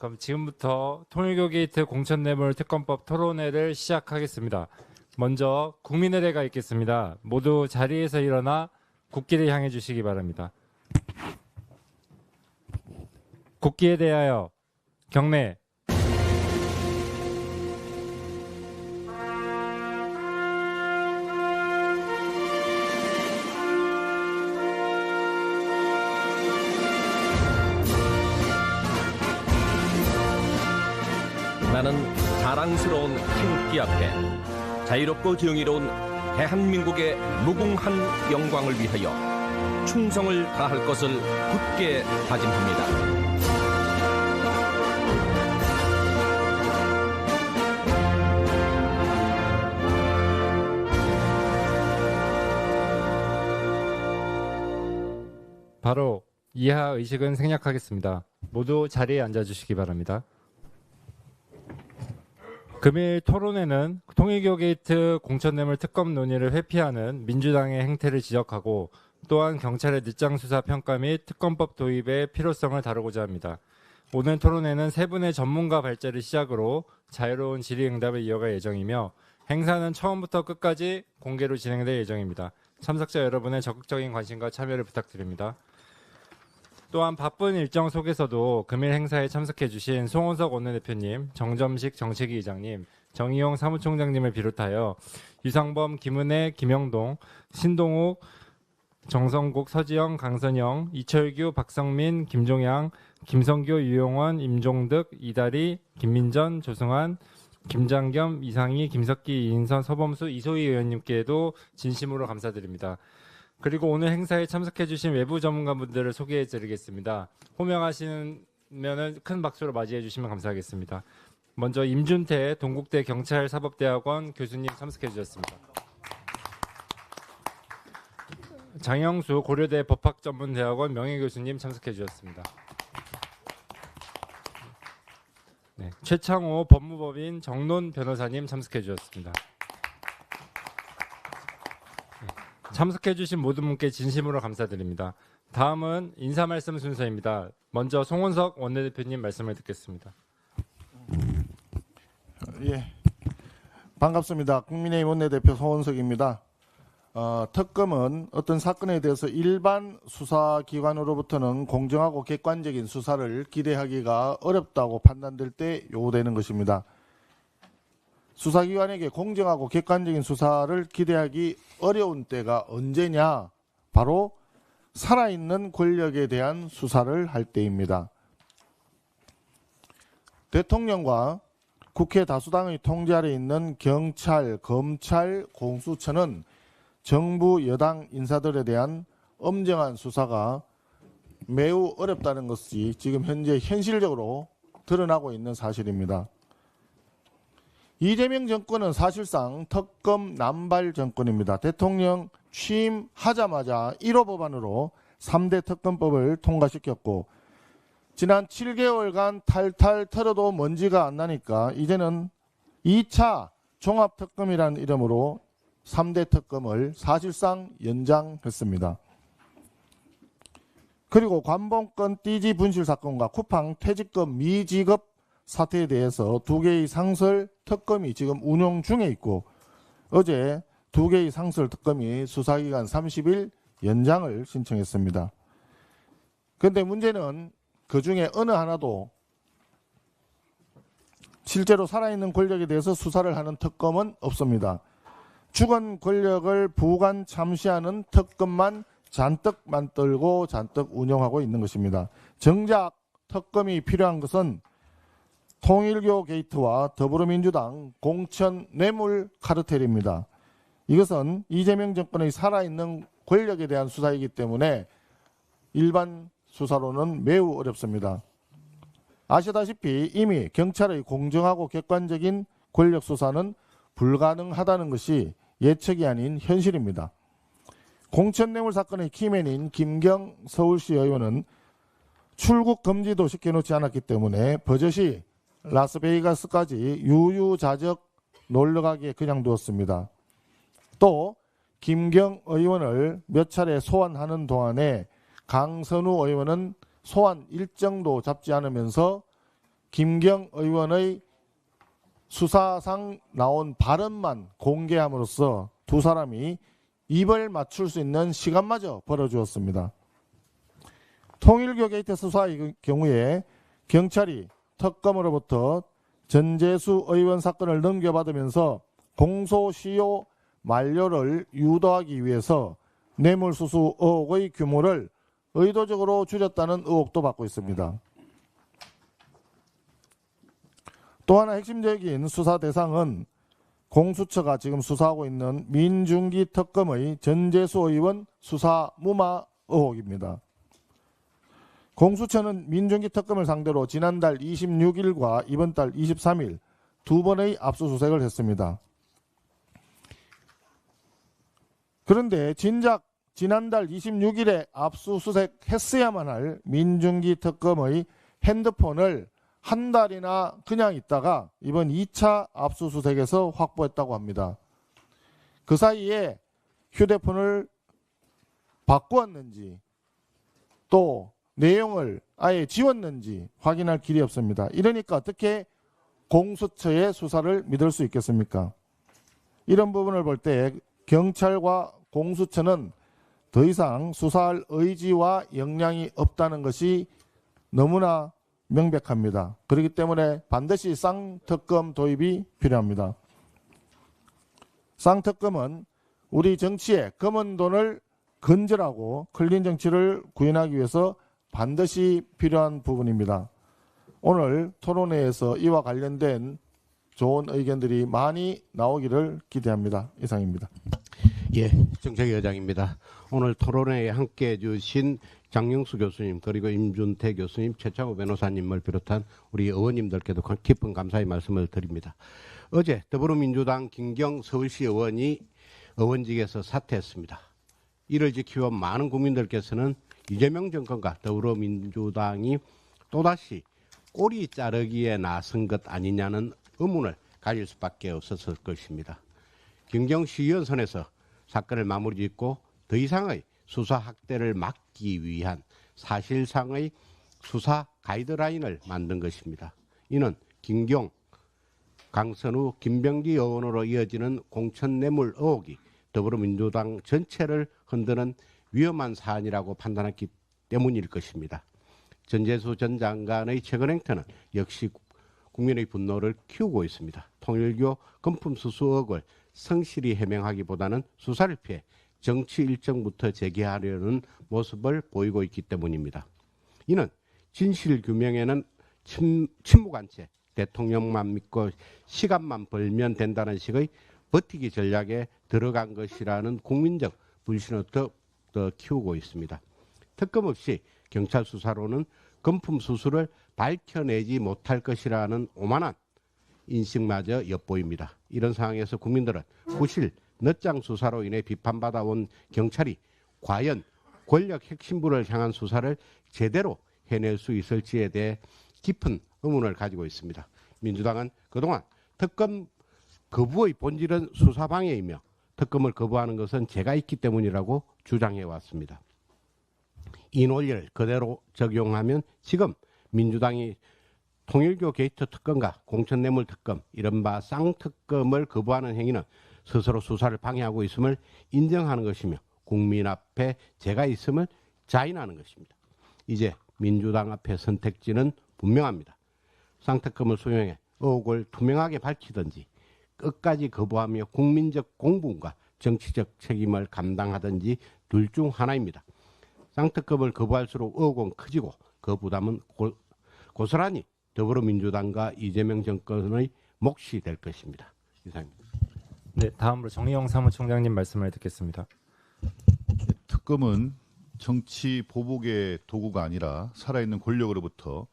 그럼 지금부터 통일교 게이트 공천뇌물 특검법 토론회를 시작하겠습니다. 먼저 국민의례가 있겠습니다. 모두 자리에서 일어나 국기를 향해 주시기 바랍니다. 국기에 대하여 경례. 나는 자랑스러운 태극기 앞에 자유롭고 정의로운 대한민국의 무궁한 영광을 위하여 충성을 다할 것을 굳게 다짐합니다. 바로 이하 의식은 생략하겠습니다. 모두 자리에 앉아주시기 바랍니다. 금일 토론회는 통일교 게이트 공천뇌물 특검 논의를 회피하는 민주당의 행태를 지적하고 또한 경찰의 늦장 수사 평가 및 특검법 도입의 필요성을 다루고자 합니다. 오늘 토론회는 세 분의 전문가 발제를 시작으로 자유로운 질의응답을 이어갈 예정이며 행사는 처음부터 끝까지 공개로 진행될 예정입니다. 참석자 여러분의 적극적인 관심과 참여를 부탁드립니다. 또한 바쁜 일정 속에서도 금일 행사에 참석해 주신 송원석 원내대표님, 정점식 정책위 의장님, 정의용 사무총장님을 비롯하여 유상범, 김은혜, 김영동, 신동욱, 정성국, 서지영, 강선영, 이철규, 박성민, 김종양, 김성교, 유용원, 임종득, 이다리, 김민전, 조승환, 김장겸, 이상희, 김석기, 이인선, 서범수, 이소희 의원님께도 진심으로 감사드립니다. 그리고 오늘 행사에 참석해 주신 외부 전문가분들을 소개해 드리겠습니다. 호명하시면은 큰 박수로 맞이해 주시면 감사하겠습니다. 먼저 임준태 동국대 경찰사법대학원 교수님 참석해 주셨습니다. 장영수 고려대 법학전문대학원 명예교수님 참석해 주셨습니다. 네, 최창호 법무법인 정론 변호사님 참석해 주셨습니다. 참석해 주신 모든 분께 진심으로 감사드립니다. 다음은 인사 말씀 순서입니다. 먼저 송원석 원내대표님 말씀을 듣겠습니다. 예, 반갑습니다. 국민의힘 원내대표 송원석입니다. 특검은 어떤 사건에 대해서 일반 수사기관으로부터는 공정하고 객관적인 수사를 기대하기가 어렵다고 판단될 때 요구되는 것입니다. 수사기관에게 공정하고 객관적인 수사를 기대하기 어려운 때가 언제냐? 바로 살아있는 권력에 대한 수사를 할 때입니다. 대통령과 국회 다수당의 통제 아래 있는 경찰, 검찰, 공수처는 정부 여당 인사들에 대한 엄정한 수사가 매우 어렵다는 것이 지금 현재 현실적으로 드러나고 있는 사실입니다. 이재명 정권은 사실상 특검 남발 정권입니다. 대통령 취임하자마자 1호 법안으로 3대 특검법을 통과시켰고 지난 7개월간 탈탈 털어도 먼지가 안 나니까 이제는 2차 종합특검이라는 이름으로 3대 특검을 사실상 연장했습니다. 그리고 관봉권 띠지 분실 사건과 쿠팡 퇴직금 미지급 사태에 대해서 2개의 상설 특검이 지금 운영 중에 있고 어제 2개의 상설 특검이 수사기간 30일 연장을 신청했습니다. 그런데 문제는 그중에 어느 하나도 실제로 살아있는 권력에 대해서 수사를 하는 특검은 없습니다. 죽은 권력을 부관 참시하는 특검만 잔뜩 만들고 잔뜩 운영하고 있는 것입니다. 정작 특검이 필요한 것은 통일교 게이트와 더불어민주당 공천 뇌물 카르텔입니다. 이것은 이재명 정권의 살아있는 권력에 대한 수사이기 때문에 일반 수사로는 매우 어렵습니다. 아시다시피 이미 경찰의 공정하고 객관적인 권력 수사는 불가능하다는 것이 예측이 아닌 현실입니다. 공천뇌물 사건의 키맨인 김경 서울시 의원은 출국 금지도 시켜놓지 않았기 때문에 버젓이 라스베이거스까지 유유자적 놀러가기에 그냥 두었습니다. 또 김경 의원을 몇 차례 소환하는 동안에 강선우 의원은 소환 일정도 잡지 않으면서 김경 의원의 수사상 나온 발언만 공개함으로써 두 사람이 입을 맞출 수 있는 시간마저 벌어주었습니다. 통일교 게이트 수사의 경우에 경찰이 특검으로부터 전재수 의원 사건을 넘겨받으면서 공소시효 만료를 유도하기 위해서 뇌물수수 의혹의 규모를 의도적으로 줄였다는 의혹도 받고 있습니다. 또 하나 핵심적인 수사 대상은 공수처가 지금 수사하고 있는 민중기 특검의 전재수 의원 수사 무마 의혹입니다. 공수처는 민중기 특검을 상대로 지난달 26일과 이번 달 23일 두 번의 압수수색을 했습니다. 그런데 진작 지난달 26일에 압수수색했어야만 할 민중기 특검의 핸드폰을 한 달이나 그냥 있다가 이번 2차 압수수색에서 확보했다고 합니다. 그 사이에 휴대폰을 바꾸었는지 또 내용을 아예 지웠는지 확인할 길이 없습니다. 이러니까 어떻게 공수처의 수사를 믿을 수 있겠습니까? 이런 부분을 볼 때 경찰과 공수처는 더 이상 수사할 의지와 역량이 없다는 것이 너무나 명백합니다. 그렇기 때문에 반드시 쌍특검 도입이 필요합니다. 쌍특검은 우리 정치에 검은 돈을 건절하고 클린 정치를 구현하기 위해서 반드시 필요한 부분입니다. 오늘 토론회에서 이와 관련된 좋은 의견들이 많이 나오기를 기대합니다. 이상입니다. 예, 정책위 의장입니다. 오늘 토론회에 함께해 주신 장영수 교수님 그리고 임준태 교수님, 최창호 변호사님을 비롯한 우리 의원님들께도 깊은 감사의 말씀을 드립니다. 어제 더불어민주당 김경 서울시 의원이 의원직에서 사퇴했습니다. 이를 지키고 많은 국민들께서는 이재명 정권과 더불어민주당이 또다시 꼬리 자르기에 나선 것 아니냐는 의문을 가질 수밖에 없었을 것입니다. 김경시의원 선에서 사건을 마무리 짓고 더 이상의 수사 확대를 막기 위한 사실상의 수사 가이드라인을 만든 것입니다. 이는 김경, 강선우, 김병기 의원으로 이어지는 공천뇌물 의혹이 더불어민주당 전체를 흔드는 위험한 사안이라고 판단했기 때문일 것입니다. 전재수 전 장관의 최근 행태는 역시 국민의 분노를 키우고 있습니다. 통일교 금품 수수 의혹을 성실히 해명하기보다는 수사를 피해 정치 일정부터 제기하려는 모습을 보이고 있기 때문입니다. 이는 진실 규명에는 침묵한 채 대통령만 믿고 시간만 벌면 된다는 식의 버티기 전략에 들어간 것이라는 국민적 불신을 더 키우고 있습니다. 특검 없이 경찰 수사로는 금품 수수를 밝혀내지 못할 것이라는 오만한 인식마저 엿보입니다. 이런 상황에서 국민들은 구실 늦장 수사로 인해 비판받아온 경찰이 과연 권력 핵심부를 향한 수사를 제대로 해낼 수 있을지에 대해 깊은 의문을 가지고 있습니다. 민주당은 그동안 특검 거부의 본질은 수사방해이며 특검을 거부하는 것은 죄가 있기 때문이라고 주장해 왔습니다. 이 논리를 그대로 적용하면 지금 민주당이 통일교 게이트 특검과 공천뇌물 특검, 이른바 쌍특검을 거부하는 행위는 스스로 수사를 방해하고 있음을 인정하는 것이며 국민 앞에 죄가 있음을 자인하는 것입니다. 이제 민주당 앞에 선택지는 분명합니다. 쌍특검을 수용해 의혹을 투명하게 밝히든지 끝까지 거부하며 국민적 공분과 정치적 책임을 감당하든지 둘 중 하나입니다. 쌍특검을 거부할수록 의혹은 커지고 그 부담은 고스란히 더불어민주당과 이재명 정권의 몫이 될 것입니다. 이상입니다. 네, 다음으로 정의용 사무총장님 말씀을 듣겠습니다. 특검은 정치 보복의 도구가 아니라 살아있는 권력으로부터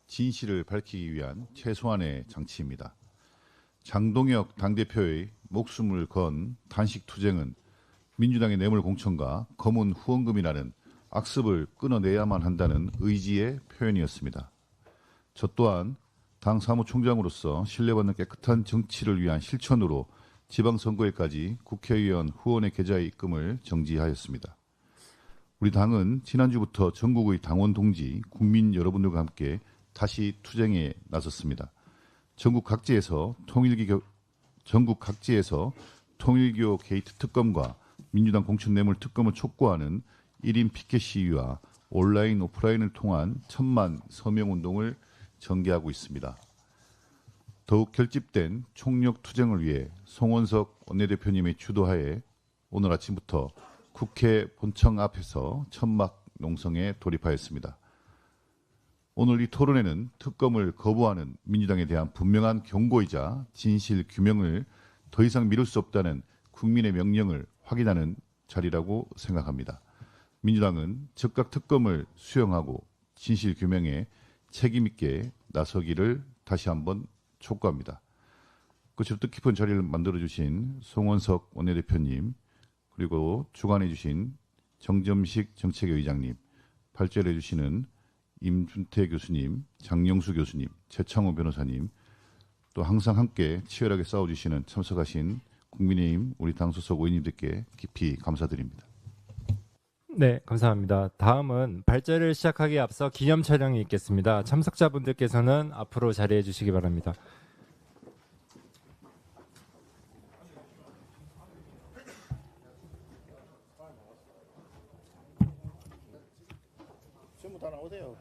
진실을 밝히기 위한 최소한의 장치입니다. 장동혁 당대표의 목숨을 건 단식 투쟁은 민주당의 뇌물 공천과 검은 후원금이라는 악습을 끊어내야만 한다는 의지의 표현이었습니다. 저 또한 당 사무총장으로서 신뢰받는 깨끗한 정치를 위한 실천으로 지방선거에까지 국회의원 후원의 계좌에 입금을 정지하였습니다. 우리 당은 지난주부터 전국의 당원 동지, 국민 여러분들과 함께 다시 투쟁에 나섰습니다. 전국 각지에서 통일교 게이트 특검과 민주당 공천뇌물 특검을 촉구하는 1인 피켓 시위와 온라인 오프라인을 통한 1000만 서명운동을 전개하고 있습니다. 더욱 결집된 총력 투쟁을 위해 송원석 원내대표님의 주도하에 오늘 아침부터 국회 본청 앞에서 천막 농성에 돌입하였습니다. 오늘 이 토론회는 특검을 거부하는 민주당에 대한 분명한 경고이자 진실 규명을 더 이상 미룰 수 없다는 국민의 명령을 확인하는 자리라고 생각합니다. 민주당은 즉각 특검을 수용하고 진실 규명에 책임 있게 나서기를 다시 한번 촉구합니다. 끝으로 뜻깊은 자리를 만들어주신 송원석 원내대표님, 그리고 주관해주신 정점식 정책위의장님, 발제를 해주시는 임준태 교수님, 장영수 교수님, 최창호 변호사님, 또 항상 함께 치열하게 싸워주시는 참석하신 국민의힘 우리 당 소속 의원님들께 깊이 감사드립니다. 네, 감사합니다. 다음은 발제를 시작하기에 앞서 기념 촬영이 있겠습니다. 참석자분들께서는 앞으로 자리해 주시기 바랍니다. 전부 다 나오세요.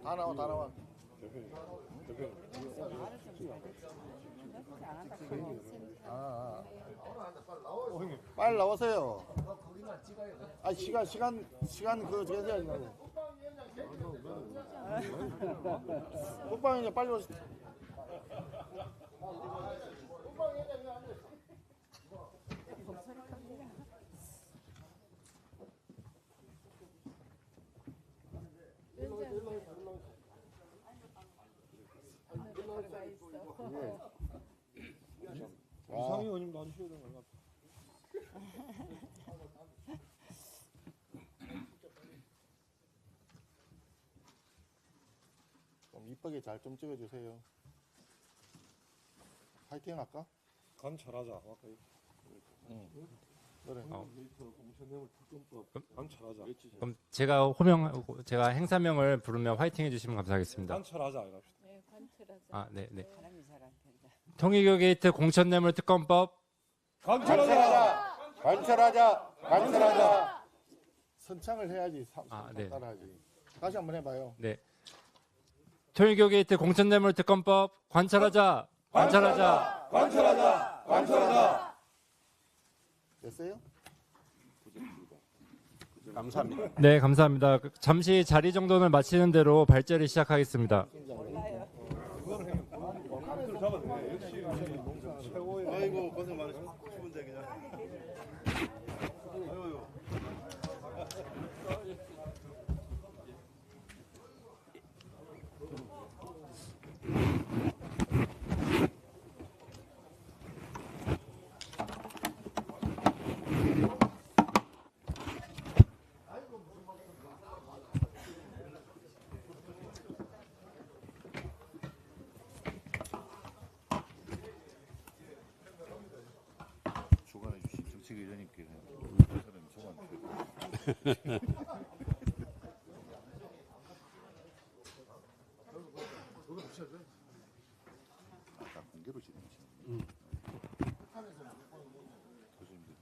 다 나와. 빨리 나오세요. 아 시간 그거 제한해야지 말고. 국방위원장 빨리 오세요. 이상희 의원님 놔주셔야 되는 것 같아요. 좀 이쁘게 잘 좀 찍어주세요. 파이팅 할까? 관찰하자. 그래. 관찰하자. 그럼 제가 행사명을 부르며 화이팅 해주시면 감사하겠습니다. 관찰하자. 이랍시다. 네, 관찰하자. 아, 네, 네. 바람이 잘 안 된다. 통일교 게이트 공천뇌물 특검법 관찰하자. 선창을 해야지. 네. 따라하지. 다시 한번 해봐요. 네. 통일교 게이트 공천뇌물 특검법 관찰하자. 됐어요? 감사합니다. 네, 감사합니다. 잠시 자리 정돈을 마치는 대로 발제를 시작하겠습니다. 아이고 고생 많으셨습니다. 주관해 주신 정책위원님께 아까 공개로 진행하시는 교수님들.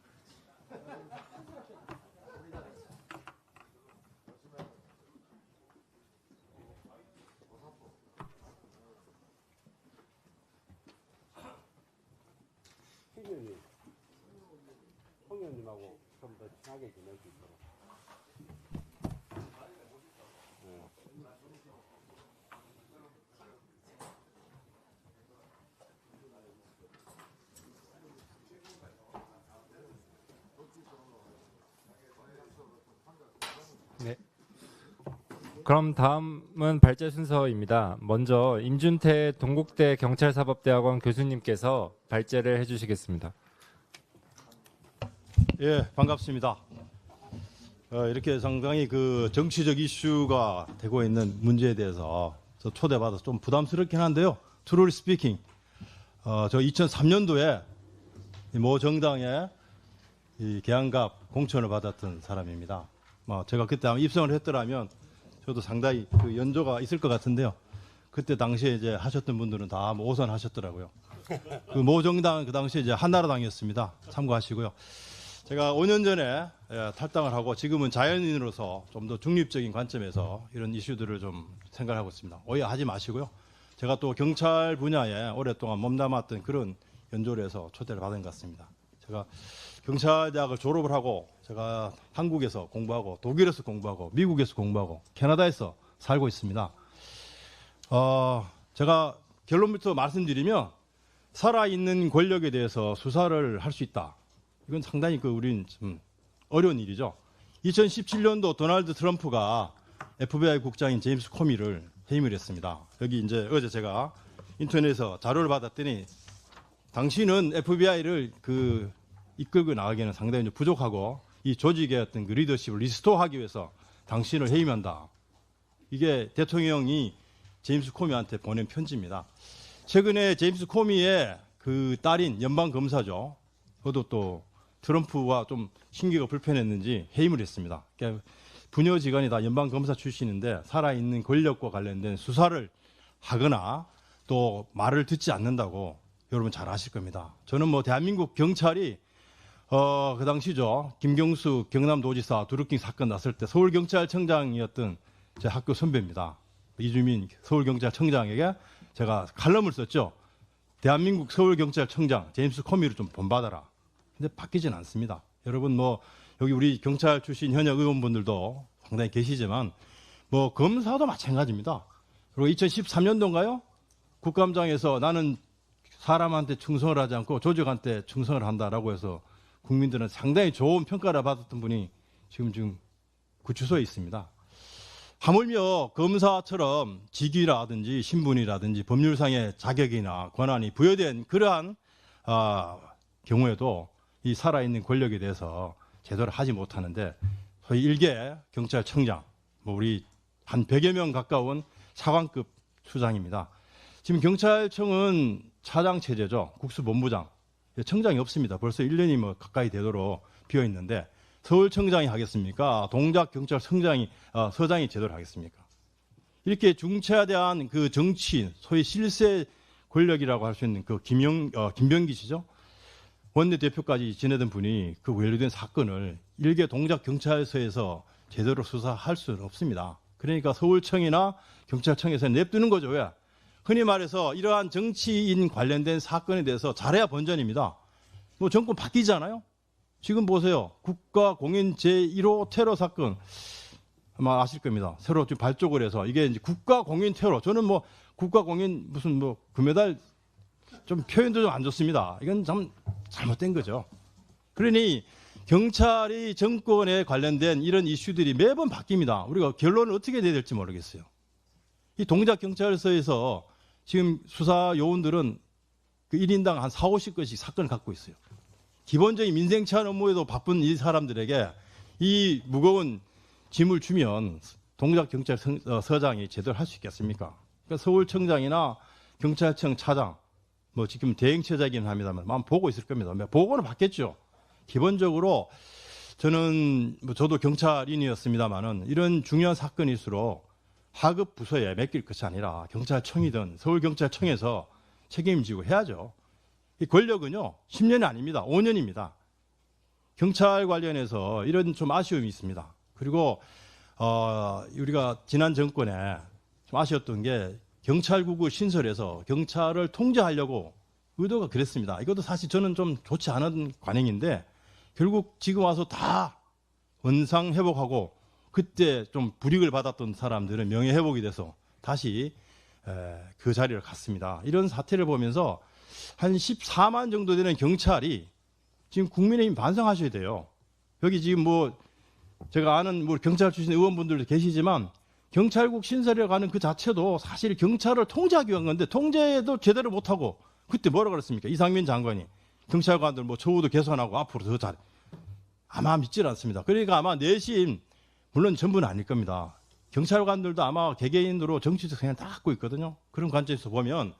홍 의원님하고 좀 더 친하게 지낼 수 있도록. 네. 그럼 다음은 발제 순서입니다. 먼저 임준태 동국대 경찰사법대학원 교수님께서 발제를 해주시겠습니다. 예, 반갑습니다. 이렇게 상당히 그 정치적 이슈가 되고 있는 문제에 대해서 초대받아서 좀 부담스럽긴 한데요. Truly speaking, 저 2003년도에 모 정당의 이 계양갑 공천을 받았던 사람입니다. 제가 그때 아마 입성을 했더라면 저도 상당히 그 연조가 있을 것 같은데요. 그때 당시에 이제 하셨던 분들은 다 오선하셨더라고요. 그 모 정당은 그 당시에 이제 한나라당이었습니다. 참고하시고요. 제가 5년 전에 탈당을 하고 지금은 자연인으로서 좀 더 중립적인 관점에서 이런 이슈들을 좀 생각하고 있습니다. 오해하지 마시고요. 제가 또 경찰 분야에 오랫동안 몸담았던 그런 연조를 해서 초대를 받은 것 같습니다. 제가 경찰대학을 졸업을 하고 제가 한국에서 공부하고 독일에서 공부하고 미국에서 공부하고 캐나다에서 살고 있습니다. 제가 결론부터 말씀드리면 살아있는 권력에 대해서 수사를 할 수 있다. 이건 상당히 우린 좀 어려운 일이죠. 2017년도 도널드 트럼프가 FBI 국장인 제임스 코미를 해임을 했습니다. 여기 이제 어제 제가 인터넷에서 자료를 받았더니 당신은 FBI를 이끌고 나가기에는 상당히 이제 부족하고 이 조직의 어떤 그 리더십을 리스토어하기 위해서 당신을 해임한다. 이게 대통령이 제임스 코미한테 보낸 편지입니다. 최근에 제임스 코미의 그 딸인 연방 검사죠. 그것도 또 트럼프와 좀 신기가 불편했는지 해임을 했습니다. 그러니까 부녀지간이 다 연방 검사 출신인데 살아있는 권력과 관련된 수사를 하거나 또 말을 듣지 않는다고 여러분 잘 아실 겁니다. 저는 대한민국 경찰이 그 당시죠. 김경수 경남도지사 드루킹 사건 났을 때 서울경찰청장이었던 제 학교 선배입니다. 이주민 서울경찰청장에게 제가 칼럼을 썼죠. 대한민국 서울경찰청장 제임스 코미를 좀 본받아라. 근데 바뀌진 않습니다. 여러분 여기 우리 경찰 출신 현역 의원분들도 상당히 계시지만 검사도 마찬가지입니다. 그리고 2013년도인가요? 국감장에서 나는 사람한테 충성을 하지 않고 조직한테 충성을 한다라고 해서 국민들은 상당히 좋은 평가를 받았던 분이 지금 구치소에 있습니다. 하물며 검사처럼 직위라든지 신분이라든지 법률상의 자격이나 권한이 부여된 그러한 경우에도 이 살아있는 권력에 대해서 제대로 하지 못하는데 소위 일개 경찰청장, 우리 한 100여 명 가까운 차관급 수장입니다. 지금 경찰청은 차장 체제죠. 국수본부장. 청장이 없습니다. 벌써 1년이 가까이 되도록 비어 있는데 서울청장이 하겠습니까? 동작경찰청장이 서장이 제대로 하겠습니까? 이렇게 중차대한 그 정치인, 소위 실세 권력이라고 할 수 있는 김병기 씨죠. 원내대표까지 지내던 분이 그 관련된 사건을 일개 동작경찰서에서 제대로 수사할 수는 없습니다. 그러니까 서울청이나 경찰청에서 냅두는 거죠. 왜? 흔히 말해서 이러한 정치인 관련된 사건에 대해서 잘해야 본전입니다. 정권 바뀌잖아요. 지금 보세요. 국가공인 제1호 테러 사건 아마 아실 겁니다. 새로 지금 발족을 해서 이게 이제 국가공인 테러. 저는 국가공인 무슨 금메달 좀 표현도 좀 안 좋습니다. 이건 참 잘못된 거죠. 그러니 경찰이 정권에 관련된 이런 이슈들이 매번 바뀝니다. 우리가 결론을 어떻게 내야 될지 모르겠어요. 이 동작경찰서에서 지금 수사 요원들은 1인당 한 4, 50건씩 사건을 갖고 있어요. 기본적인 민생 치안 업무에도 바쁜 이 사람들에게 이 무거운 짐을 주면 동작경찰서장이 제대로 할 수 있겠습니까? 그러니까 서울청장이나 경찰청 차장, 지금 대행처장이긴 합니다만 아마 보고 있을 겁니다. 보고는 받겠죠. 기본적으로 저는 저도 경찰인이었습니다만은 이런 중요한 사건일수록 하급 부서에 맡길 것이 아니라 경찰청이든 서울경찰청에서 책임지고 해야죠. 이 권력은요 10년이 아닙니다. 5년입니다. 경찰 관련해서 이런 좀 아쉬움이 있습니다. 그리고 우리가 지난 정권에 좀 아쉬웠던 게 경찰국을 신설해서 경찰을 통제하려고 의도가 그랬습니다. 이것도 사실 저는 좀 좋지 않은 관행인데 결국 지금 와서 다 원상 회복하고 그때 좀 불이익을 받았던 사람들은 명예 회복이 돼서 다시 그 자리를 갔습니다. 이런 사태를 보면서 한 14만 정도 되는 경찰이 지금 국민의힘 반성하셔야 돼요. 여기 지금 제가 아는 경찰 출신 의원분들도 계시지만 경찰국 신설에 가는 그 자체도 사실 경찰을 통제하기 위한 건데 통제도 제대로 못하고 그때 뭐라고 그랬습니까? 이상민 장관이 경찰관들 처우도 개선하고 앞으로 더 잘해. 아마 믿질 않습니다. 그러니까 아마 내심 물론 전부는 아닐 겁니다. 경찰관들도 아마 개개인으로 정치적 생각을 다 갖고 있거든요. 그런 관점에서 보면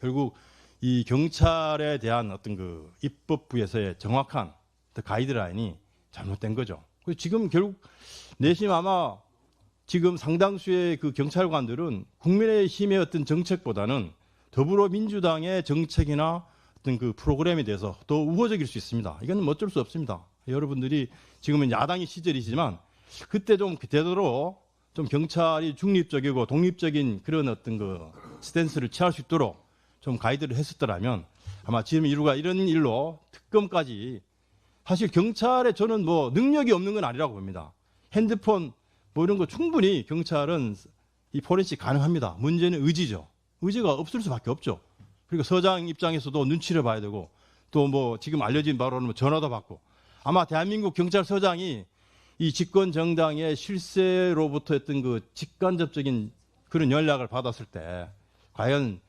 결국 이 경찰에 대한 어떤 입법부에서의 정확한 가이드라인이 잘못된 거죠. 그래서 지금 결국 내심 아마 지금 상당수의 그 경찰관들은 국민의힘의 어떤 정책보다는 더불어민주당의 정책이나 어떤 그 프로그램에 대해서 더 우호적일 수 있습니다. 이건 뭐 어쩔 수 없습니다. 여러분들이 지금은 야당의 시절이지만 그때 좀 되도록 좀 경찰이 중립적이고 독립적인 그런 어떤 그 스탠스를 취할 수 있도록 좀 가이드를 했었더라면 아마 지금 이런 일로 특검까지 사실 경찰에 저는 뭐 능력이 없는 건 아니라고 봅니다. 핸드폰 뭐 이런 거 충분히 경찰은 이 포렌식 가능합니다. 문제는 의지죠. 의지가 없을 수밖에 없죠. 그리고 서장 입장에서도 눈치를 봐야 되고 또 뭐 지금 알려진 바로는 전화도 받고 아마 대한민국 경찰서장이 이 집권 정당의 실세로부터 했던 그 직간접적인 그런 연락을 받았을 때 과연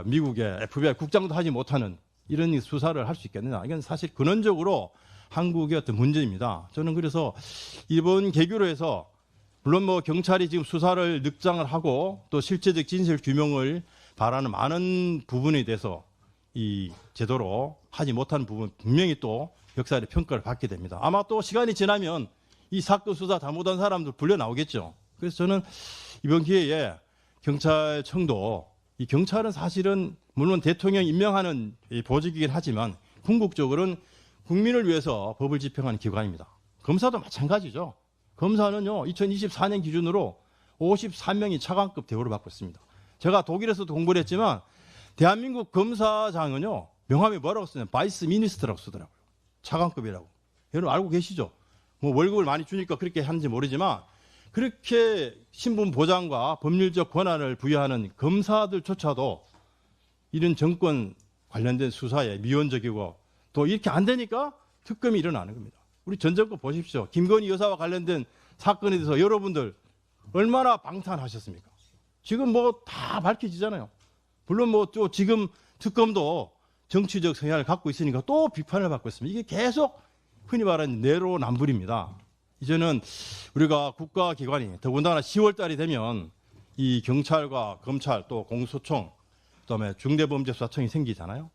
미국의 FBI 국장도 하지 못하는 이런 수사를 할 수 있겠느냐. 이건 사실 근원적으로 한국의 어떤 문제입니다. 저는 그래서 이번 계기로 해서 물론 뭐 경찰이 지금 수사를 늑장을 하고 또 실제적 진실 규명을 바라는 많은 부분에 대해서 이 제도로 하지 못하는 부분 분명히 또 역사의 평가를 받게 됩니다. 아마 또 시간이 지나면 이 사건 수사 잘못한 사람들 불려 나오겠죠. 그래서 저는 이번 기회에 경찰청도 이 경찰은 사실은 물론 대통령이 임명하는 이 보직이긴 하지만 궁극적으로는 국민을 위해서 법을 집행하는 기관입니다. 검사도 마찬가지죠. 검사는요 2024년 기준으로 53명이 차관급 대우를 받고 있습니다. 제가 독일에서도 공부를 했지만 대한민국 검사장은요 명함이 뭐라고 쓰냐면 바이스 미니스트라고 쓰더라고요. 차관급이라고. 여러분 알고 계시죠? 뭐 월급을 많이 주니까 그렇게 하는지 모르지만 그렇게 신분 보장과 법률적 권한을 부여하는 검사들조차도 이런 정권 관련된 수사에 미온적이고 또 이렇게 안 되니까 특검이 일어나는 겁니다. 우리 전 정권 보십시오. 김건희 여사와 관련된 사건에 대해서 여러분들 얼마나 방탄하셨습니까? 지금 뭐 다 밝혀지잖아요. 물론 뭐 또 지금 특검도 정치적 성향을 갖고 있으니까 또 비판을 받고 있습니다. 이게 계속 흔히 말하는 내로남불입니다. 이제는 우리가 국가기관이 더군다나 10월 달이 되면 이 경찰과 검찰 또 공소청 그다음에 중대범죄수사청이 생기잖아요.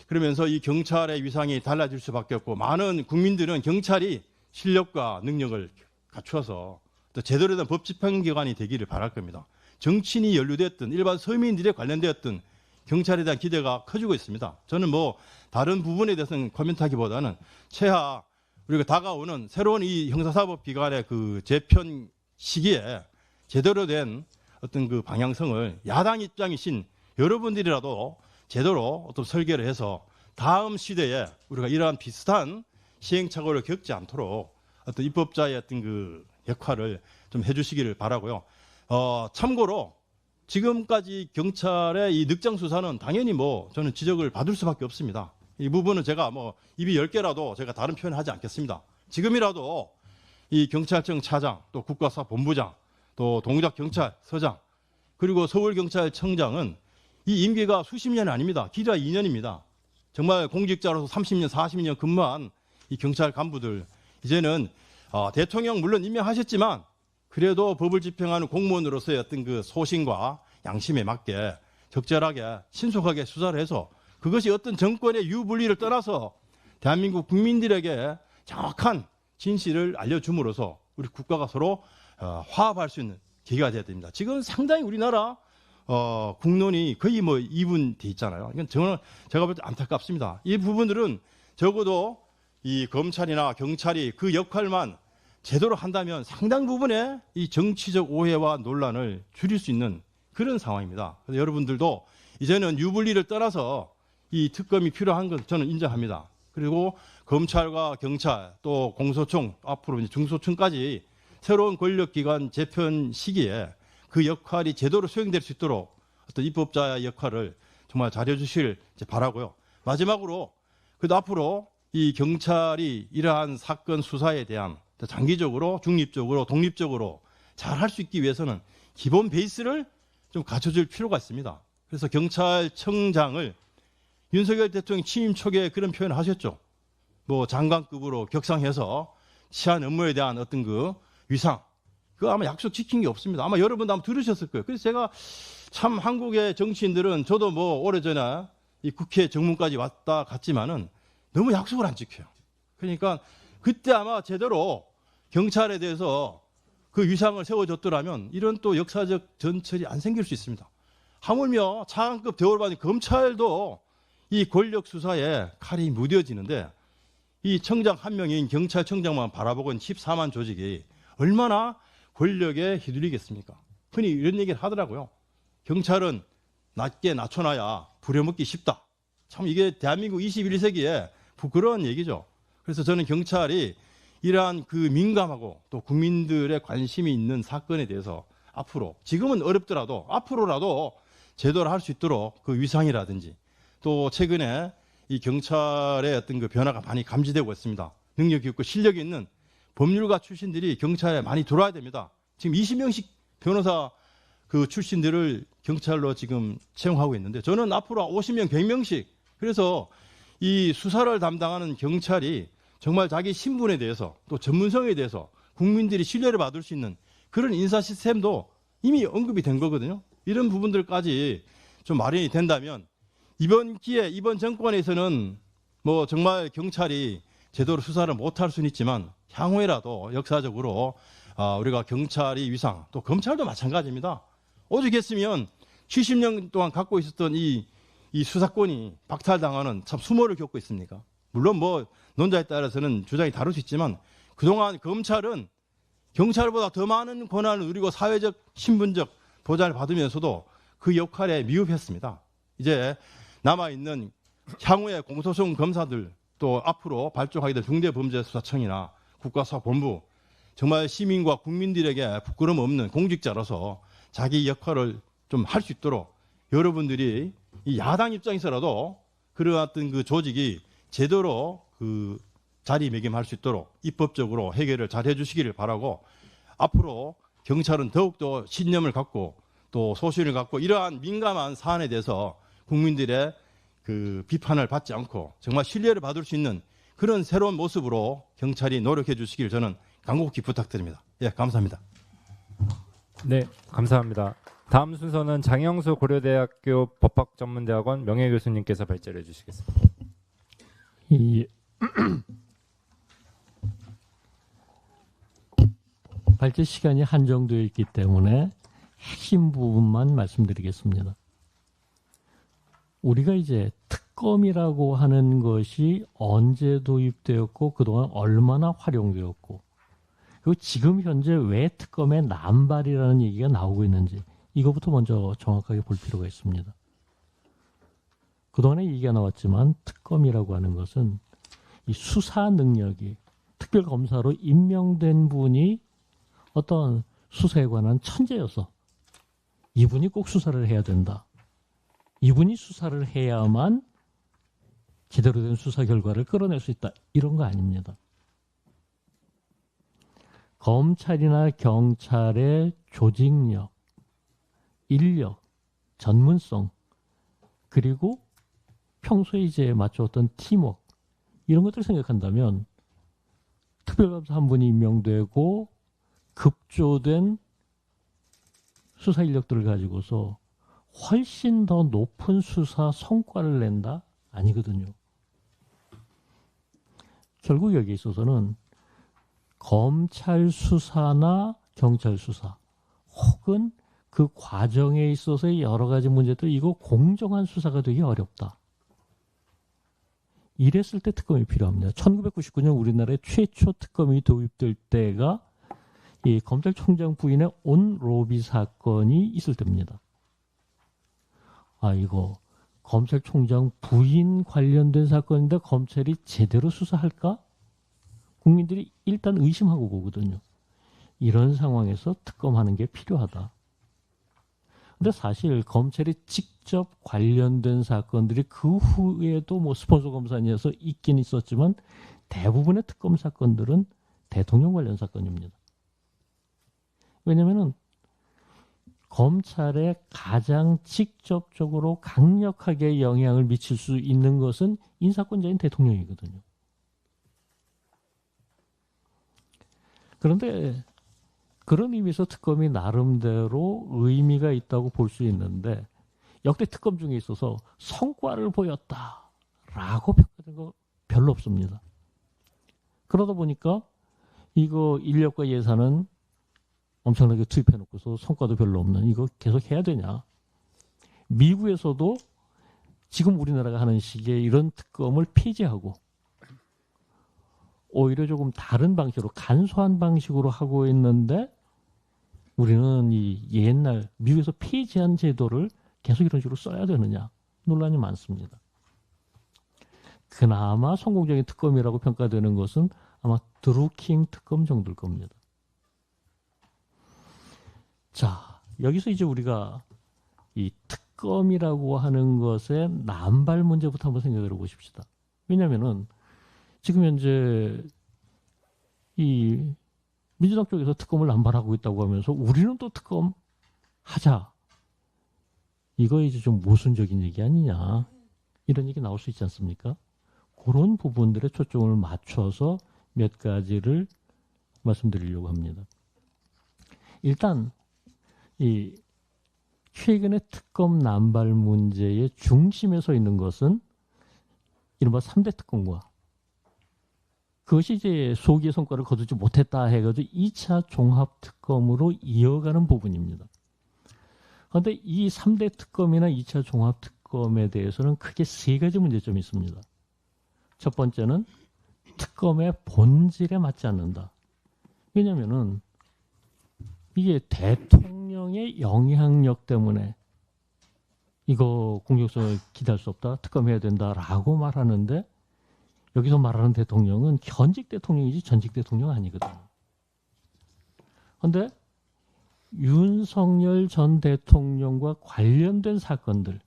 그러면서 이 경찰의 위상이 달라질 수밖에 없고 많은 국민들은 경찰이 실력과 능력을 갖추어서 또 제대로 된 법 집행기관이 되기를 바랄 겁니다. 정치인이 연루됐든 일반 서민들에 관련되었든 경찰에 대한 기대가 커지고 있습니다. 저는 뭐 다른 부분에 대해서는 코멘트하기보다는 최하 우리가 다가오는 새로운 이 형사사법기관의 그 재편 시기에 제대로 된 어떤 그 방향성을 야당 입장이신 여러분들이라도 제대로 어떤 설계를 해서 다음 시대에 우리가 이러한 비슷한 시행착오를 겪지 않도록 어떤 입법자의 어떤 그 역할을 좀 해주시기를 바라고요. 참고로 지금까지 경찰의 이 늑장 수사는 당연히 뭐 저는 지적을 받을 수밖에 없습니다. 이 부분은 제가 뭐 입이 10개라도 제가 다른 표현을 하지 않겠습니다. 지금이라도 이 경찰청 차장 또 국가수사본부장 또 동작경찰서장 그리고 서울경찰청장은 이 임기가 수십 년이 아닙니다. 길어야 2년입니다. 정말 공직자로서 30년, 40년 근무한 이 경찰 간부들 이제는 대통령 물론 임명하셨지만 그래도 법을 집행하는 공무원으로서의 어떤 그 소신과 양심에 맞게 적절하게 신속하게 수사를 해서 그것이 어떤 정권의 유불리를 떠나서 대한민국 국민들에게 정확한 진실을 알려줌으로써 우리 국가가 서로 화합할 수 있는 계기가 되어야 됩니다. 지금 상당히 우리나라 국론이 거의 뭐 이분돼 있잖아요. 이건 저는 제가 볼 때 안타깝습니다. 이 부분들은 적어도 이 검찰이나 경찰이 그 역할만 제대로 한다면 상당 부분의 이 정치적 오해와 논란을 줄일 수 있는 그런 상황입니다. 그래서 여러분들도 이제는 유불리를 떠나서 이 특검이 필요한 건 저는 인정합니다. 그리고 검찰과 경찰 또 공소청 앞으로 이제 중소청까지 새로운 권력기관 재편 시기에 그 역할이 제대로 수행될 수 있도록 어떤 입법자의 역할을 정말 잘해 주실 바라고요. 마지막으로 그래도 앞으로 이 경찰이 이러한 사건 수사에 대한 장기적으로 중립적으로 독립적으로 잘 할 수 있기 위해서는 기본 베이스를 좀 갖춰줄 필요가 있습니다. 그래서 경찰청장을 윤석열 대통령이 취임 초기에 그런 표현을 하셨죠. 뭐 장관급으로 격상해서 치안 업무에 대한 어떤 그 위상 그거 아마 약속 지킨 게 없습니다. 아마 여러분도 아마 들으셨을 거예요. 그래서 제가 참 한국의 정치인들은 저도 뭐 오래전에 이 국회 정문까지 왔다 갔지만은 너무 약속을 안 지켜요. 그러니까 그때 아마 제대로 경찰에 대해서 그 위상을 세워줬더라면 이런 또 역사적 전철이 안 생길 수 있습니다. 하물며 차관급 대우를 받은 검찰도 이 권력 수사에 칼이 무뎌지는데 이 청장 한 명인 경찰청장만 바라보고 있는 14만 조직이 얼마나 권력에 휘둘리겠습니까? 흔히 이런 얘기를 하더라고요. 경찰은 낮게 낮춰놔야 부려먹기 쉽다. 참 이게 대한민국 21세기에 부끄러운 얘기죠. 그래서 저는 경찰이 이러한 그 민감하고 또 국민들의 관심이 있는 사건에 대해서 앞으로 지금은 어렵더라도 앞으로라도 제대로 할 수 있도록 그 위상이라든지 또 최근에 이 경찰의 어떤 그 변화가 많이 감지되고 있습니다. 능력이 있고 실력이 있는 법률가 출신들이 경찰에 많이 들어와야 됩니다. 지금 20명씩 변호사 그 출신들을 경찰로 지금 채용하고 있는데 저는 앞으로 50명, 100명씩 그래서 이 수사를 담당하는 경찰이 정말 자기 신분에 대해서 또 전문성에 대해서 국민들이 신뢰를 받을 수 있는 그런 인사 시스템도 이미 언급이 된 거거든요. 이런 부분들까지 좀 마련이 된다면 이번 기회, 이번 정권에서는 뭐 정말 경찰이 제대로 수사를 못할 수는 있지만 향후에라도 역사적으로 우리가 경찰이 위상, 또 검찰도 마찬가지입니다. 오죽했으면 70년 동안 갖고 있었던 이 수사권이 박탈당하는 참 수모를 겪고 있습니까? 물론 뭐 논자에 따라서는 주장이 다를 수 있지만 그동안 검찰은 경찰보다 더 많은 권한을 누리고 사회적, 신분적 보장을 받으면서도 그 역할에 미흡했습니다. 이제 남아있는 향후의 공소송 검사들 또 앞으로 발족하게 될 중대범죄수사청이나 국가수사본부 정말 시민과 국민들에게 부끄러움 없는 공직자로서 자기 역할을 좀 할 수 있도록 여러분들이 이 야당 입장에서라도 그러한 어떤 그 조직이 제대로 그 자리매김할 수 있도록 입법적으로 해결을 잘 해주시기를 바라고 앞으로 경찰은 더욱더 신념을 갖고 또 소신을 갖고 이러한 민감한 사안에 대해서 국민들의 그 비판을 받지 않고 정말 신뢰를 받을 수 있는 그런 새로운 모습으로 경찰이 노력해 주시길 저는 간곡히 부탁드립니다. 예, 감사합니다. 네, 감사합니다. 다음 순서는 장영수 고려대학교 법학전문대학원 명예교수님께서 발제해 주시겠습니다. 이 발제 시간이 한정되어 있기 때문에 핵심 부분만 말씀드리겠습니다. 우리가 이제 특검이라고 하는 것이 언제 도입되었고 그동안 얼마나 활용되었고 그리고 지금 현재 왜 특검의 남발이라는 얘기가 나오고 있는지 이거부터 먼저 정확하게 볼 필요가 있습니다. 그동안에 얘기가 나왔지만 특검이라고 하는 것은 이 수사 능력이 특별검사로 임명된 분이 어떤 수사에 관한 천재여서 이분이 꼭 수사를 해야 된다. 이분이 수사를 해야만 제대로 된 수사 결과를 끌어낼 수 있다. 이런 거 아닙니다. 검찰이나 경찰의 조직력, 인력, 전문성, 그리고 평소에 이제 맞춰왔던 팀워크 이런 것들을 생각한다면 특별검사 한 분이 임명되고 급조된 수사 인력들을 가지고서 훨씬 더 높은 수사 성과를 낸다? 아니거든요. 결국 여기에 있어서는 검찰 수사나 경찰 수사 혹은 그 과정에 있어서의 여러 가지 문제들 이거 공정한 수사가 되기 어렵다. 이랬을 때 특검이 필요합니다. 1999년 우리나라에 최초 특검이 도입될 때가 이 검찰총장 부인의 온 로비 사건이 있을 때입니다. 아, 이거 검찰총장 부인 관련된 사건인데 검찰이 제대로 수사할까? 국민들이 일단 의심하고 보거든요. 이런 상황에서 특검하는 게 필요하다. 근데 사실 검찰이 직접 관련된 사건들이 그 후에도 뭐 스폰서 검사에서 있긴 있었지만 대부분의 특검 사건들은 대통령 관련 사건입니다. 왜냐면은 검찰에 가장 직접적으로 강력하게 영향을 미칠 수 있는 것은 인사권자인 대통령이거든요. 그런데 그런 의미에서 특검이 나름대로 의미가 있다고 볼 수 있는데 역대 특검 중에 있어서 성과를 보였다라고 평가된 거 별로 없습니다. 그러다 보니까 이거 인력과 예산은 엄청나게 투입해놓고서 성과도 별로 없는 이거 계속 해야 되냐? 미국에서도 지금 우리나라가 하는 식의 이런 특검을 폐지하고 오히려 조금 다른 방식으로 간소한 방식으로 하고 있는데 우리는 이 옛날 미국에서 폐지한 제도를 계속 이런 식으로 써야 되느냐 논란이 많습니다. 그나마 성공적인 특검이라고 평가되는 것은 아마 드루킹 특검 정도일 겁니다. 자, 여기서 이제 우리가 이 특검이라고 하는 것의 남발 문제부터 한번 생각해 보십시다. 왜냐하면은 지금 현재 이 민주당 쪽에서 특검을 남발하고 있다고 하면서 우리는 또 특검 하자. 이거 이제 좀 모순적인 얘기 아니냐. 이런 얘기 나올 수 있지 않습니까? 그런 부분들에 초점을 맞춰서 몇 가지를 말씀드리려고 합니다. 일단 이 최근의 특검 남발 문제의 중심에 서 있는 것은 이른바 3대 특검과 그것이 이제 소기의 성과를 거두지 못했다 해가지고 2차 종합특검으로 이어가는 부분입니다. 그런데 이 3대 특검이나 2차 종합특검에 대해서는 크게 세 가지 문제점이 있습니다. 첫 번째는 특검의 본질에 맞지 않는다. 왜냐하면은 이게 대통령의 영향력 때문에 이거 공격성을 기대할 수 없다, 특검해야 된다라고 말하는데 여기서 말하는 대통령은 현직 대통령이지 전직 대통령 아니거든요. 그런데 윤석열 전 대통령과 관련된 사건들,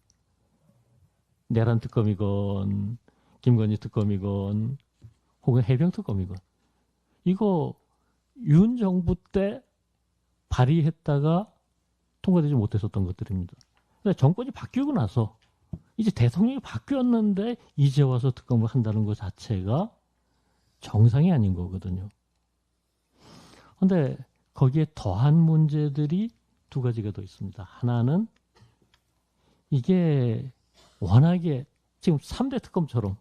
내란 특검이건 김건희 특검이건 혹은 해병 특검이건 이거 윤 정부 때 발의했다가 통과되지 못했었던 것들입니다. 근데 정권이 바뀌고 나서 이제 대통령이 바뀌었는데 이제 와서 특검을 한다는 것 자체가 정상이 아닌 거거든요. 그런데 거기에 더한 문제들이 두 가지가 더 있습니다. 하나는 이게 워낙에 지금 3대 특검처럼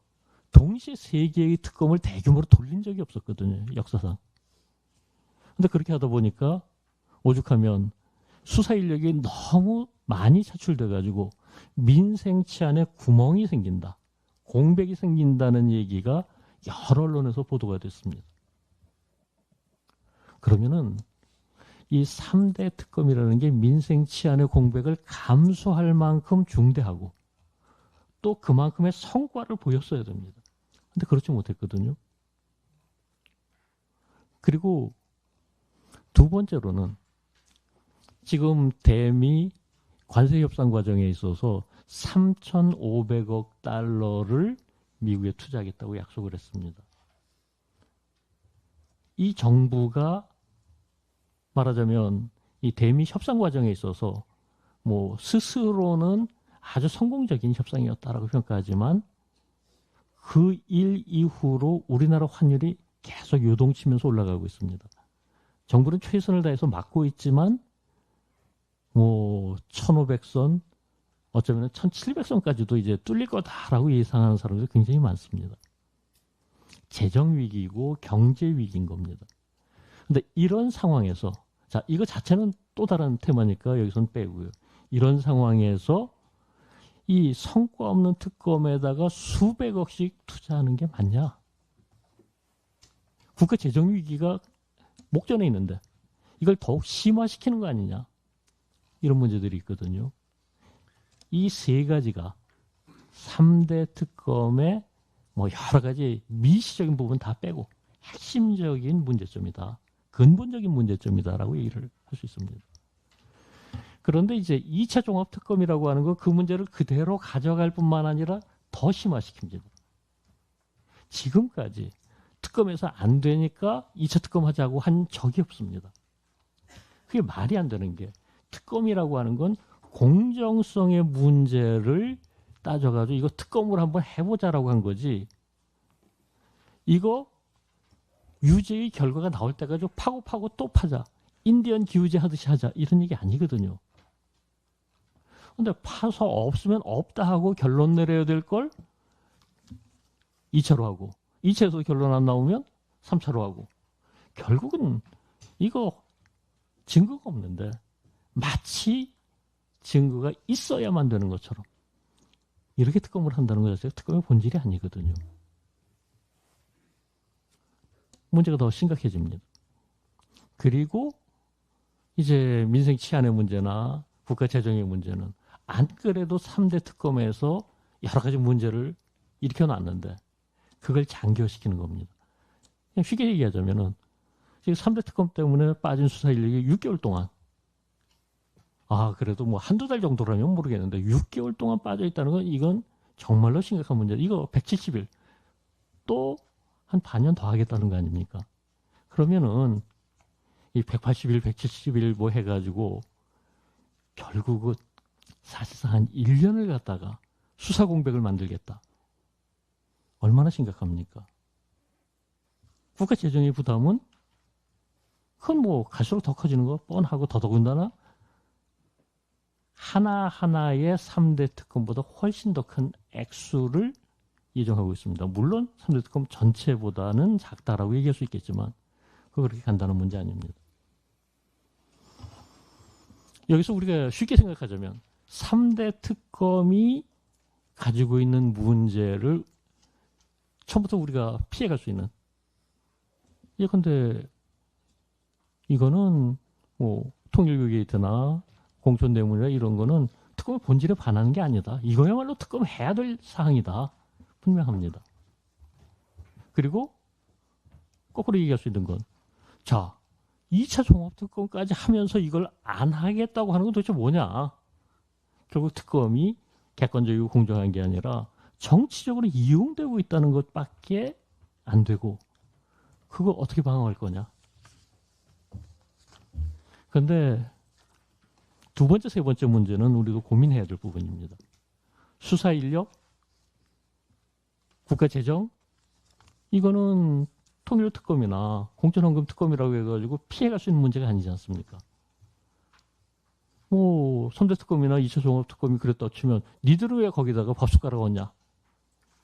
동시에 3개의 특검을 대규모로 돌린 적이 없었거든요. 역사상. 근데 그렇게 하다 보니까 오죽하면 수사 인력이 너무 많이 차출돼 가지고 민생 치안에 구멍이 생긴다. 공백이 생긴다는 얘기가 여러 언론에서 보도가 됐습니다. 그러면은 이 3대 특검이라는 게 민생 치안의 공백을 감수할 만큼 중대하고 또 그만큼의 성과를 보였어야 됩니다. 근데 그렇지 못했거든요. 그리고 두 번째로는 지금 대미 관세 협상 과정에 있어서 3,500억 달러를 미국에 투자하겠다고 약속을 했습니다. 이 정부가 말하자면 이 대미 협상 과정에 있어서 뭐 스스로는 아주 성공적인 협상이었다라고 평가하지만 그 일 이후로 우리나라 환율이 계속 요동치면서 올라가고 있습니다. 정부는 최선을 다해서 막고 있지만 뭐 1,500선 어쩌면 1,700선까지도 이제 뚫릴 거다라고 예상하는 사람들이 굉장히 많습니다. 재정 위기이고 경제 위기인 겁니다. 근데 이런 상황에서 자, 이거 자체는 또 다른 테마니까 여기서는 빼고요. 이런 상황에서 이 성과 없는 특검에다가 수백억씩 투자하는 게 맞냐? 국가 재정 위기가 목전에 있는데 이걸 더욱 심화시키는 거 아니냐? 이런 문제들이 있거든요. 이 세 가지가 3대 특검의 뭐 여러 가지 미시적인 부분 다 빼고 핵심적인 문제점이다. 근본적인 문제점이다라고 얘기를 할 수 있습니다. 그런데 이제 2차 종합특검이라고 하는 거 그 문제를 그대로 가져갈 뿐만 아니라 더 심화시킵니다. 지금까지 특검에서 안 되니까 2차 특검 하자고 한 적이 없습니다. 그게 말이 안 되는 게 특검이라고 하는 건 공정성의 문제를 따져가지고 이거 특검으로 한번 해보자라고 한 거지. 이거 유죄의 결과가 나올 때까지 파고 또 파자. 인디언 기우제 하듯이 하자. 이런 얘기 아니거든요. 근데 파서 없으면 없다 하고 결론 내려야 될 걸 2차로 하고 2차에서 결론 안 나오면 3차로 하고 결국은 이거 증거가 없는데 마치 증거가 있어야만 되는 것처럼 이렇게 특검을 한다는 것 자체가 특검의 본질이 아니거든요. 문제가 더 심각해집니다. 그리고 이제 민생 치안의 문제나 국가 재정의 문제는 안 그래도 3대 특검에서 여러 가지 문제를 일으켜놨는데 그걸 장기화시키는 겁니다. 그냥 쉽게 얘기하자면은 지금 3대 특검 때문에 빠진 수사 인력이 6개월 동안 그래도 뭐 한두 달 정도라면 모르겠는데 6개월 동안 빠져 있다는 건 이건 정말로 심각한 문제다. 이거 170일 또 한 반년 더 하겠다는 거 아닙니까? 그러면은 이 180일, 170일 뭐 해가지고 결국은 사실상 한 1년을 갖다가 수사 공백을 만들겠다. 얼마나 심각합니까? 국가 재정의 부담은 그건 뭐 갈수록 더 커지는 거 뻔하고 더더군다나 하나하나의 3대 특검보다 훨씬 더 큰 액수를 예정하고 있습니다. 물론 3대 특검 전체보다는 작다라고 얘기할 수 있겠지만 그거 그렇게 간단한 문제 아닙니다. 여기서 우리가 쉽게 생각하자면 3대 특검이 가지고 있는 문제를 처음부터 우리가 피해갈 수 있는 예컨대 이거는 뭐 통일교 게이트나 공천뇌물이나 이런 거는 특검의 본질에 반하는 게 아니다. 이거야말로 특검해야 될 사항이다. 분명합니다. 그리고 거꾸로 얘기할 수 있는 건 자, 2차 종합특검까지 하면서 이걸 안 하겠다고 하는 건 도대체 뭐냐? 결국 특검이 객관적이고 공정한 게 아니라 정치적으로 이용되고 있다는 것밖에 안 되고 그거 어떻게 방어할 거냐? 그런데 두 번째, 세 번째 문제는 우리도 고민해야 될 부분입니다. 수사 인력, 국가 재정, 이거는 통일 특검이나 공천헌금 특검이라고 해가지고 피해갈 수 있는 문제가 아니지 않습니까? 뭐 3대 특검이나 2차 종합 특검이 그랬다 치면 니들은 왜 거기다가 밥숟가락 얹냐?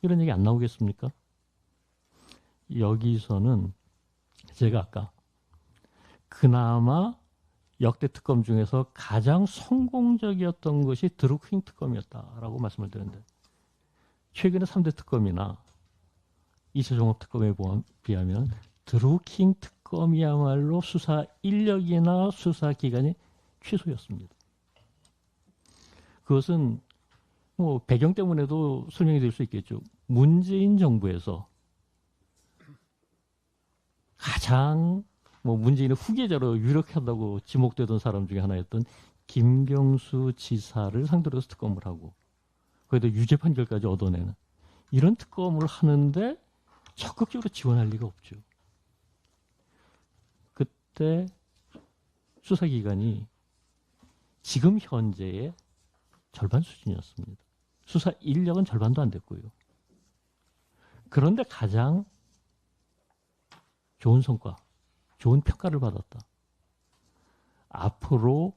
이런 얘기 안 나오겠습니까? 여기서는 제가 아까 그나마 역대 특검 중에서 가장 성공적이었던 것이 드루킹 특검이었다라고 말씀을 드렸는데 최근에 3대 특검이나 2차 종합 특검에 비하면 드루킹 특검이야말로 수사 인력이나 수사 기간이 최소였습니다. 그것은 뭐 배경 때문에도 설명이 될 수 있겠죠. 문재인 정부에서 가장 뭐 문재인의 후계자로 유력하다고 지목되던 사람 중에 하나였던 김경수 지사를 상대로 해서 특검을 하고 거기다 유죄 판결까지 얻어내는 이런 특검을 하는데 적극적으로 지원할 리가 없죠. 그때 수사기관이 지금 현재의 절반 수준이었습니다. 수사 인력은 절반도 안 됐고요. 그런데 가장 좋은 성과, 좋은 평가를 받았다. 앞으로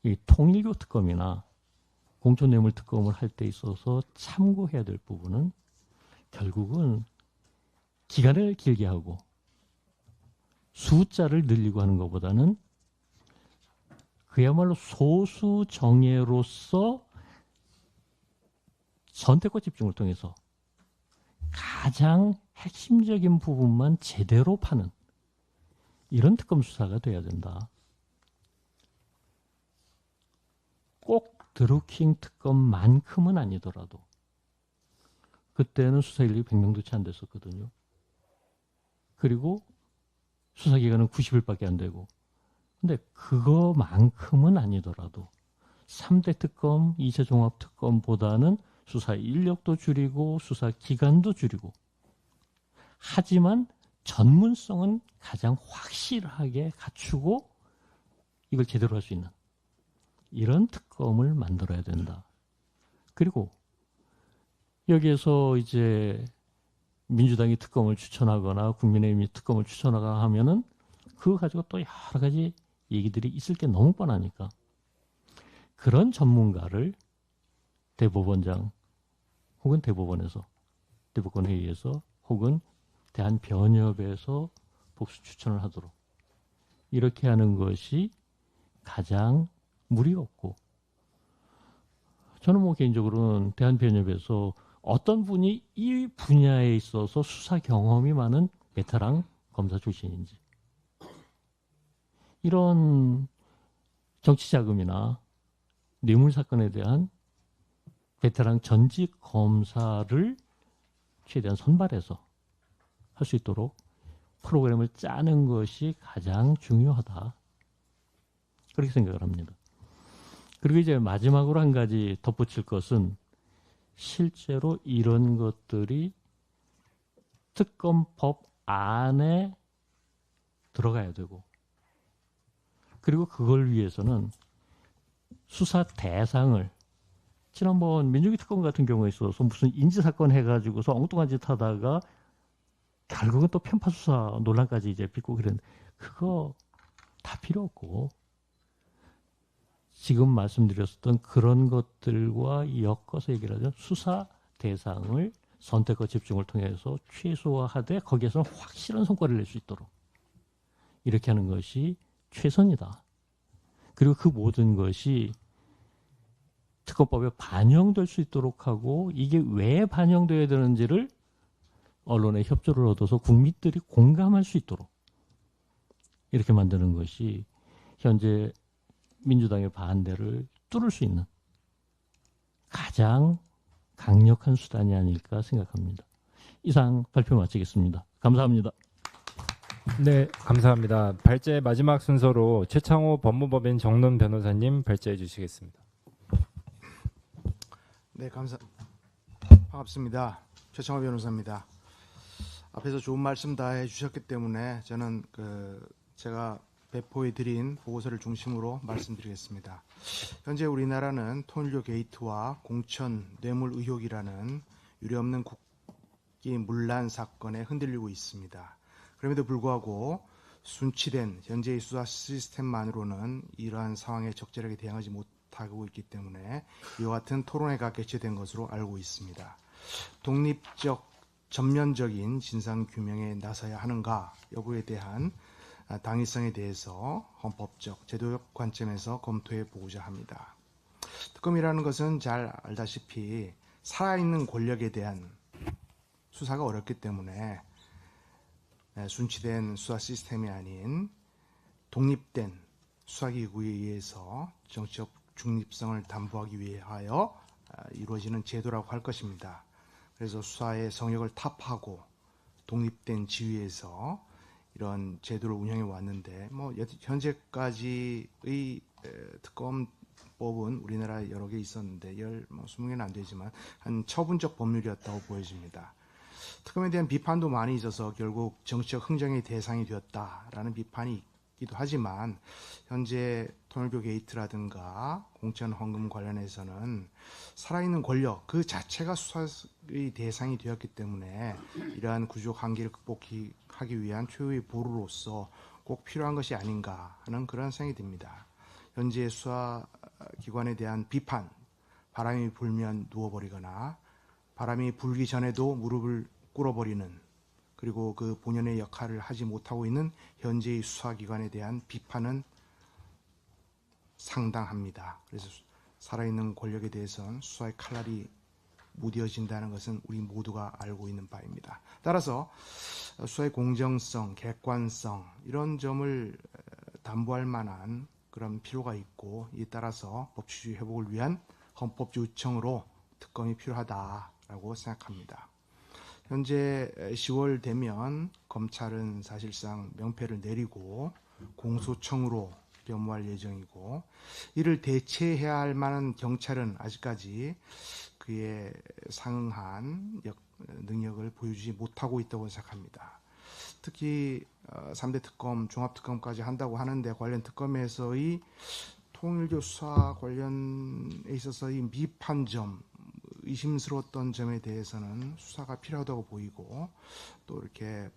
이 통일교 특검이나 공천뇌물 특검을 할 때 있어서 참고해야 될 부분은 결국은 기간을 길게 하고 숫자를 늘리고 하는 것보다는 그야말로 소수 정예로서 선택과 집중을 통해서 가장 핵심적인 부분만 제대로 파는 이런 특검 수사가 돼야 된다. 꼭 드루킹 특검만큼은 아니더라도 그때는 수사 인력이 100명도 채 안 됐었거든요. 그리고 수사기간은 90일밖에 안 되고 근데 그거만큼은 아니더라도 3대 특검, 2차 종합 특검보다는 수사 인력도 줄이고 수사 기간도 줄이고 하지만 전문성은 가장 확실하게 갖추고 이걸 제대로 할 수 있는 이런 특검을 만들어야 된다. 그리고 여기에서 이제 민주당이 특검을 추천하거나 국민의힘이 특검을 추천하거나 하면은 그거 가지고 또 여러 가지 얘기들이 있을 게 너무 뻔하니까 그런 전문가를 대법원장 혹은 대법원에서 대법관 회의에서 혹은 대한변협에서 복수 추천을 하도록 이렇게 하는 것이 가장 무리 없고, 저는 뭐 개인적으로는 대한변협에서 어떤 분이 이 분야에 있어서 수사 경험이 많은 베테랑 검사 출신인지, 이런 정치자금이나 뇌물 사건에 대한 베테랑 전직 검사를 최대한 선발해서 할 수 있도록 프로그램을 짜는 것이 가장 중요하다, 그렇게 생각을 합니다. 그리고 이제 마지막으로 한 가지 덧붙일 것은, 실제로 이런 것들이 특검법 안에 들어가야 되고, 그리고 그걸 위해서는 수사 대상을, 지난번 민주기 특검 같은 경우에 있어서 무슨 인지사건 해가지고서 엉뚱한 짓 하다가 결국은 또 편파 수사 논란까지 이제 빚고 그랬는데, 그거 다 필요 없고, 지금 말씀드렸던 그런 것들과 엮어서 얘기를 하죠. 수사 대상을 선택과 집중을 통해서 최소화하되 거기에서는 확실한 성과를 낼 수 있도록 이렇게 하는 것이 최선이다. 그리고 그 모든 것이 특검법에 반영될 수 있도록 하고, 이게 왜 반영돼야 되는지를 언론의 협조를 얻어서 국민들이 공감할 수 있도록 이렇게 만드는 것이 현재 민주당의 반대를 뚫을 수 있는 가장 강력한 수단이 아닐까 생각합니다. 이상 발표 마치겠습니다. 감사합니다. 네, 감사합니다. 발제 마지막 순서로 최창호 법무법인 정론 변호사님 발제해 주시겠습니다. 네, 반갑습니다. 최창호 변호사입니다. 앞에서 좋은 말씀 다 해주셨기 때문에 저는 제가 배포해 드린 보고서를 중심으로 말씀드리겠습니다. 현재 우리나라는 통일교 게이트와 공천 뇌물 의혹이라는 유례없는 국기 문란 사건에 흔들리고 있습니다. 그럼에도 불구하고 순치된 현재의 수사 시스템만으로는 이러한 상황에 적절하게 대응하지 못하고 있기 때문에 이와 같은 토론회가 개최된 것으로 알고 있습니다. 독립적 전면적인 진상규명에 나서야 하는가 여부에 대한 당위성에 대해서 헌법적, 제도적 관점에서 검토해 보고자 합니다. 특검이라는 것은 잘 알다시피 살아있는 권력에 대한 수사가 어렵기 때문에 순치된 수사 시스템이 아닌 독립된 수사기구에 의해서 정치적 중립성을 담보하기 위하여 이루어지는 제도라고 할 것입니다. 그래서 수사의 성역을 탑하고 독립된 지위에서 이런 제도를 운영해 왔는데, 현재까지의 특검법은 우리나라에 여러 개 있었는데 20개는 안 되지만 한 처분적 법률이었다고 보여집니다. 특검에 대한 비판도 많이 있어서 결국 정치적 흥정의 대상이 되었다라는 비판이 있기도 하지만, 현재 통일교 게이트라든가 공천 헌금 관련해서는 살아있는 권력 그 자체가 수사의 대상이 되었기 때문에 이러한 구조적 한계를 극복하기 위한 최후의 보루로서 꼭 필요한 것이 아닌가 하는 그런 생각이 듭니다. 현재 수사기관에 대한 비판, 바람이 불면 누워버리거나 바람이 불기 전에도 무릎을 꿇어버리는, 그리고 그 본연의 역할을 하지 못하고 있는 현재의 수사기관에 대한 비판은 상당합니다. 그래서 살아있는 권력에 대해서는 수사의 칼날이 무뎌진다는 것은 우리 모두가 알고 있는 바입니다. 따라서 수사의 공정성, 객관성 이런 점을 담보할 만한 그런 필요가 있고, 이에 따라서 법치주의 회복을 위한 헌법 요청으로 특검이 필요하다라고 생각합니다. 현재 10월 되면 검찰은 사실상 명패를 내리고 공소청으로 변모할 예정이고, 이를 대체해야 할 만한 경찰은 아직까지 그에 상응한 능력을 보여주지 못하고 있다고 생각합니다. 특히 3대 특검, 종합특검까지 한다고 하는데, 관련 특검에서의 통일교 수사 관련에 있어서의 미판점, 의심스러웠던 점에 대해서는 수사가 필요하다고 보이고, 또 이렇게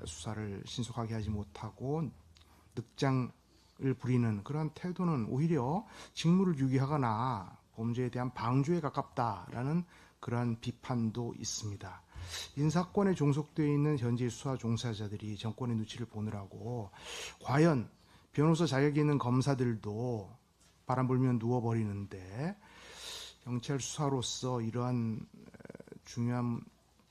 수사를 신속하게 하지 못하고 늑장을 부리는 그런 태도는 오히려 직무를 유기하거나 범죄에 대한 방조에 가깝다라는 그러한 비판도 있습니다. 인사권에 종속되어 있는 현재 수사 종사자들이 정권의 눈치를 보느라고 과연 변호사 자격이 있는 검사들도 바람 불면 누워버리는데 경찰 수사로서 이러한 중요한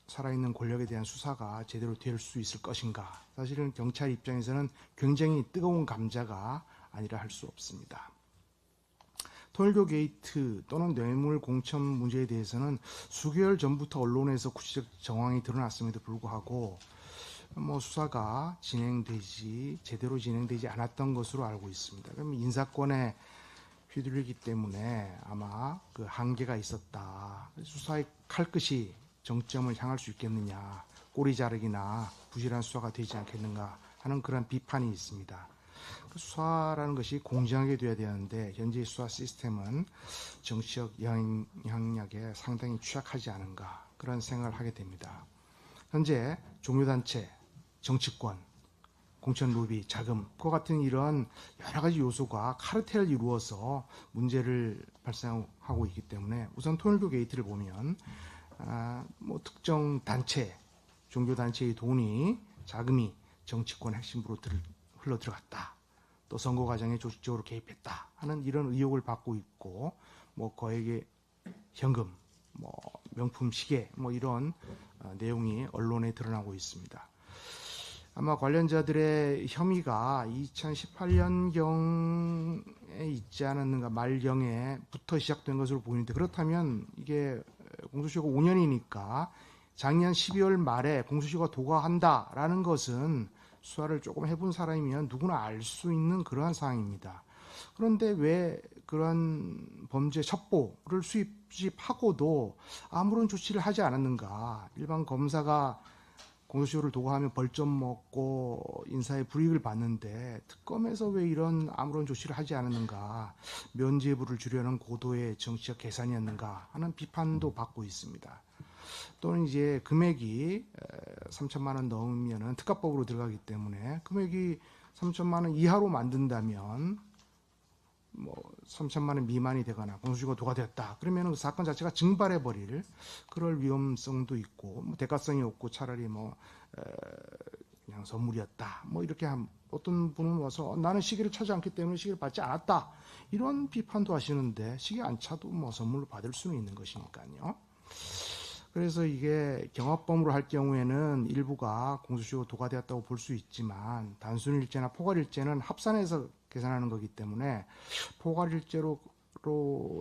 살아있는 권력에 대한 수사가 제대로 될 수 있을 것인가. 사실은 경찰 입장에서는 굉장히 뜨거운 감자가 아니라 할 수 없습니다. 통일교 게이트 또는 뇌물 공천 문제에 대해서는 수개월 전부터 언론에서 구체적 정황이 드러났음에도 불구하고 수사가 제대로 진행되지 않았던 것으로 알고 있습니다. 그럼 인사권에 휘둘리기 때문에 아마 그 한계가 있었다. 수사의 칼끝이 정점을 향할 수 있겠느냐, 꼬리 자르기나 부실한 수사가 되지 않겠는가 하는 그런 비판이 있습니다. 그 수사라는 것이 공정하게 돼야 되는데 현재 수사 시스템은 정치적 영향력에 상당히 취약하지 않은가 그런 생각을 하게 됩니다. 현재 종교단체, 정치권, 공천 로비, 자금, 그와 같은 이런 여러 가지 요소가 카르텔을 이루어서 문제를 발생하고 있기 때문에 우선 통일교 게이트를 보면 특정 단체, 종교단체의 돈이, 자금이 정치권 핵심부로 흘러 들어갔다. 또 선거 과정에 조직적으로 개입했다 하는 이런 의혹을 받고 있고, 거액의 현금, 명품 시계, 이런 내용이 언론에 드러나고 있습니다. 아마 관련자들의 혐의가 2018년경에 있지 않았는가, 말경에부터 시작된 것으로 보이는데, 그렇다면 이게 공소시효가 5년이니까 작년 12월 말에 공소시효가 도과한다라는 것은 수사를 조금 해본 사람이면 누구나 알 수 있는 그러한 사항입니다. 그런데 왜 그러한 범죄 첩보를 수집하고도 아무런 조치를 하지 않았는가? 일반 검사가 공소시효를 도과하면 벌점 먹고 인사에 불이익을 받는데 특검에서 왜 이런 아무런 조치를 하지 않았는가? 면죄부를 주려는 고도의 정치적 계산이었는가 하는 비판도 받고 있습니다. 또는 이제 금액이 3천만 원 넘으면은 특가법으로 들어가기 때문에 금액이 3천만 원 이하로 만든다면 3천만 원 미만이 되거나 공소시효가 도과되었다. 그러면 그 사건 자체가 증발해 버릴 그럴 위험성도 있고 대가성이 없고 차라리 그냥 선물이었다. 이렇게 어떤 분은 와서 나는 시계를 차지 않기 때문에 시계를 받지 않았다. 이런 비판도 하시는데 시계 안 차도 선물로 받을 수는 있는 것이니까요. 그래서 이게 경합범으로 할 경우에는 일부가 공소시효가 도과되었다고 볼 수 있지만 단순일제나 포괄일제는 합산해서 계산하는 거기 때문에 포괄일제로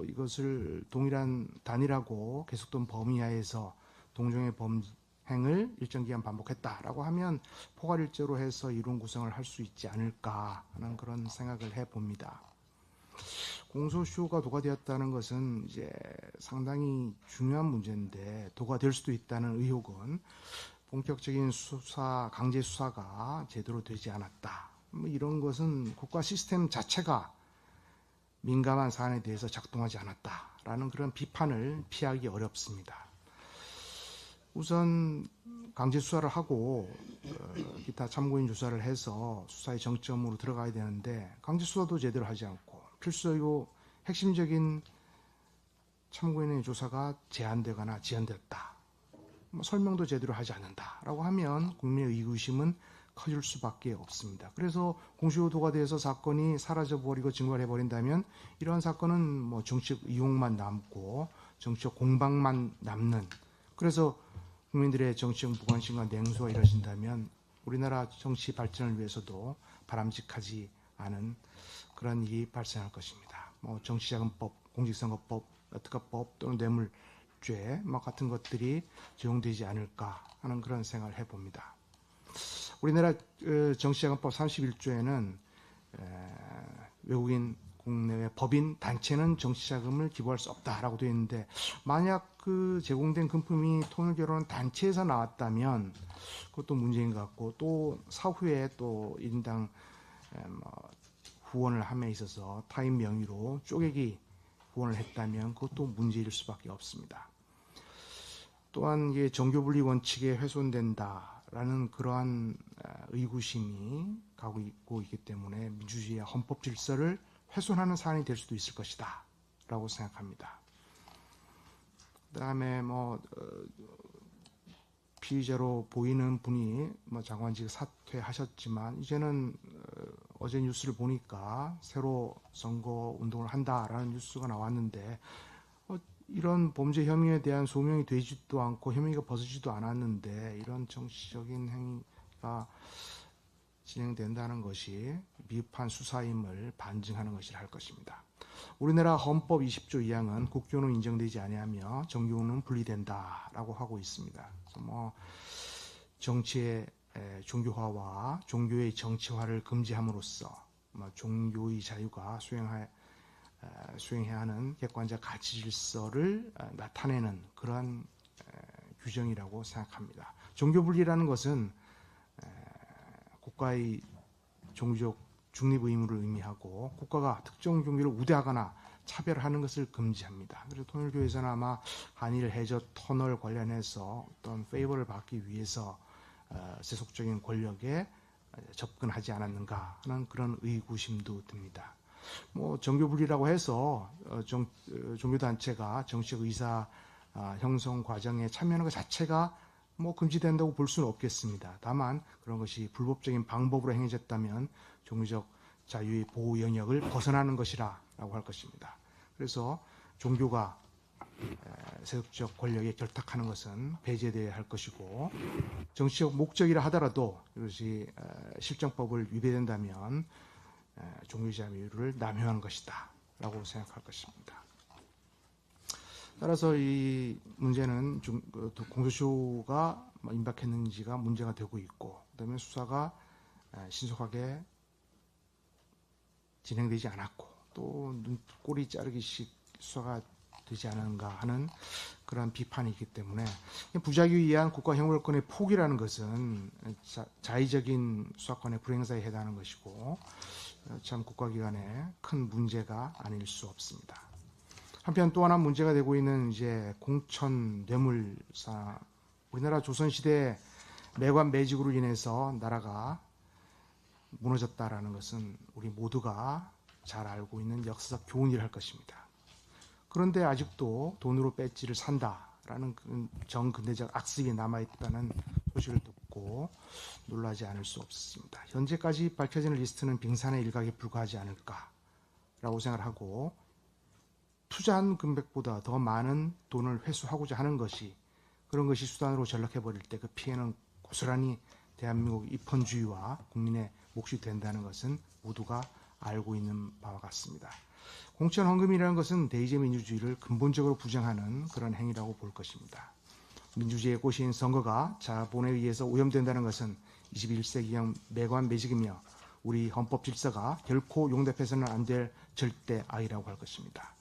이것을 동일한 단일하고 계속된 범위 하에서 동종의 범행을 일정 기간 반복했다라고 하면 포괄일제로 해서 이론 구성을 할 수 있지 않을까 하는 그런 생각을 해봅니다. 공소시효가 도과되었다는 것은 이제 상당히 중요한 문제인데 도과될 수도 있다는 의혹은 본격적인 수사, 강제 수사가 제대로 되지 않았다. 이런 것은 국가 시스템 자체가 민감한 사안에 대해서 작동하지 않았다라는 그런 비판을 피하기 어렵습니다. 우선 강제 수사를 하고 기타 참고인 조사를 해서 수사의 정점으로 들어가야 되는데 강제 수사도 제대로 하지 않고 필수적이고 핵심적인 참고인의 조사가 제한되거나 지연됐다. 설명도 제대로 하지 않는다라고 하면 국민의 의구심은 커질 수밖에 없습니다. 그래서 공소시효 도과돼서 사건이 사라져버리고 증발해버린다면 이러한 사건은 정치적 의혹만 남고 정치적 공방만 남는, 그래서 국민들의 정치적 무관심과 냉소가 이뤄진다면 우리나라 정치 발전을 위해서도 바람직하지 않은 그런 일이 발생할 것입니다. 정치자금법, 공직선거법, 특가법 또는 뇌물죄 같은 것들이 적용되지 않을까 하는 그런 생각을 해봅니다. 우리나라 정치자금법 31조에는 외국인 국내외 법인 단체는 정치자금을 기부할 수 없다라고 되어 있는데, 만약 그 제공된 금품이 통일교로는 단체에서 나왔다면 그것도 문제인 것 같고, 또 사후에 또 인당 후원을 함에 있어서 타인 명의로 쪼개기 후원을 했다면 그것도 문제일 수밖에 없습니다. 또한 이게 정교분리 원칙에 훼손된다라는 그러한 의구심이 가고 있기 때문에 민주주의와 헌법 질서를 훼손하는 사안이 될 수도 있을 것이다 라고 생각합니다. 그 다음에 피의자로 보이는 분이 뭐 장관직 사퇴하셨지만 이제는 어제 뉴스를 보니까 새로 선거 운동을 한다라는 뉴스가 나왔는데 이런 범죄 혐의에 대한 소명이 되지도 않고 혐의가 벗어지도 않았는데 이런 정치적인 행위가 진행된다는 것이 미흡한 수사임을 반증하는 것이라 할 것입니다. 우리나라 헌법 20조 2항은 국교는 인정되지 아니하며 정교는 분리된다라고 하고 있습니다. 그래서 뭐 정치의 종교화와 종교의 정치화를 금지함으로써 종교의 자유가 수행해야 하는 객관적 가치 질서를 나타내는 그러한 규정이라고 생각합니다. 종교 분리라는 것은 국가의 종교적 중립 의무를 의미하고 국가가 특정 종교를 우대하거나 차별하는 것을 금지합니다. 그래서 통일교에서는 아마 한일 해저 터널 관련해서 어떤 페이버를 받기 위해서 세속적인 권력에 접근하지 않았는가 하는 그런 의구심도 듭니다. 뭐 정교 분리라고 해서 종교단체가 정치적 의사 형성 과정에 참여하는 것 자체가 뭐 금지된다고 볼 수는 없겠습니다. 다만 그런 것이 불법적인 방법으로 행해졌다면 종교적 자유의 보호 영역을 벗어나는 것이라고 할 것입니다. 그래서 종교가 세속적 권력에 결탁하는 것은 배제되어야 할 것이고 정치적 목적이라 하더라도 이것이 실정법을 위배된다면 종교 자유를 남용하는 것이다 라고 생각할 것입니다. 따라서 이 문제는 공소시효가 임박했는지가 문제가 되고 있고 그다음에 수사가 신속하게 진행되지 않았고 또 꼬리 자르기식 수사가 되지 않은가 하는 그런 비판이 있기 때문에 부작위에 의한 국가행정권의 포기라는 것은 자의적인 수사권의 불행사에 해당하는 것이고 참 국가기관에 큰 문제가 아닐 수 없습니다. 한편 또 하나 문제가 되고 있는 이제 공천 뇌물사, 우리나라 조선시대 매관 매직으로 인해서 나라가 무너졌다라는 것은 우리 모두가 잘 알고 있는 역사적 교훈이라 할 것입니다. 그런데 아직도 돈으로 배지를 산다라는 정근대적 악습이 남아있다는 소식을 듣고 놀라지 않을 수 없습니다. 현재까지 밝혀지는 리스트는 빙산의 일각에 불과하지 않을까라고 생각을 하고 투자한 금액보다 더 많은 돈을 회수하고자 하는 것이 그런 것이 수단으로 전락해버릴 때 그 피해는 고스란히 대한민국 입헌주의와 국민의 몫이 된다는 것은 모두가 알고 있는 바와 같습니다. 공천 헌금이라는 것은 대의제 민주주의를 근본적으로 부정하는 그런 행위라고 볼 것입니다. 민주주의의 꽃인 선거가 자본에 의해서 오염된다는 것은 21세기형 매관 매직이며 우리 헌법 질서가 결코 용납해서는 안 될 절대 악이라고 할 것입니다.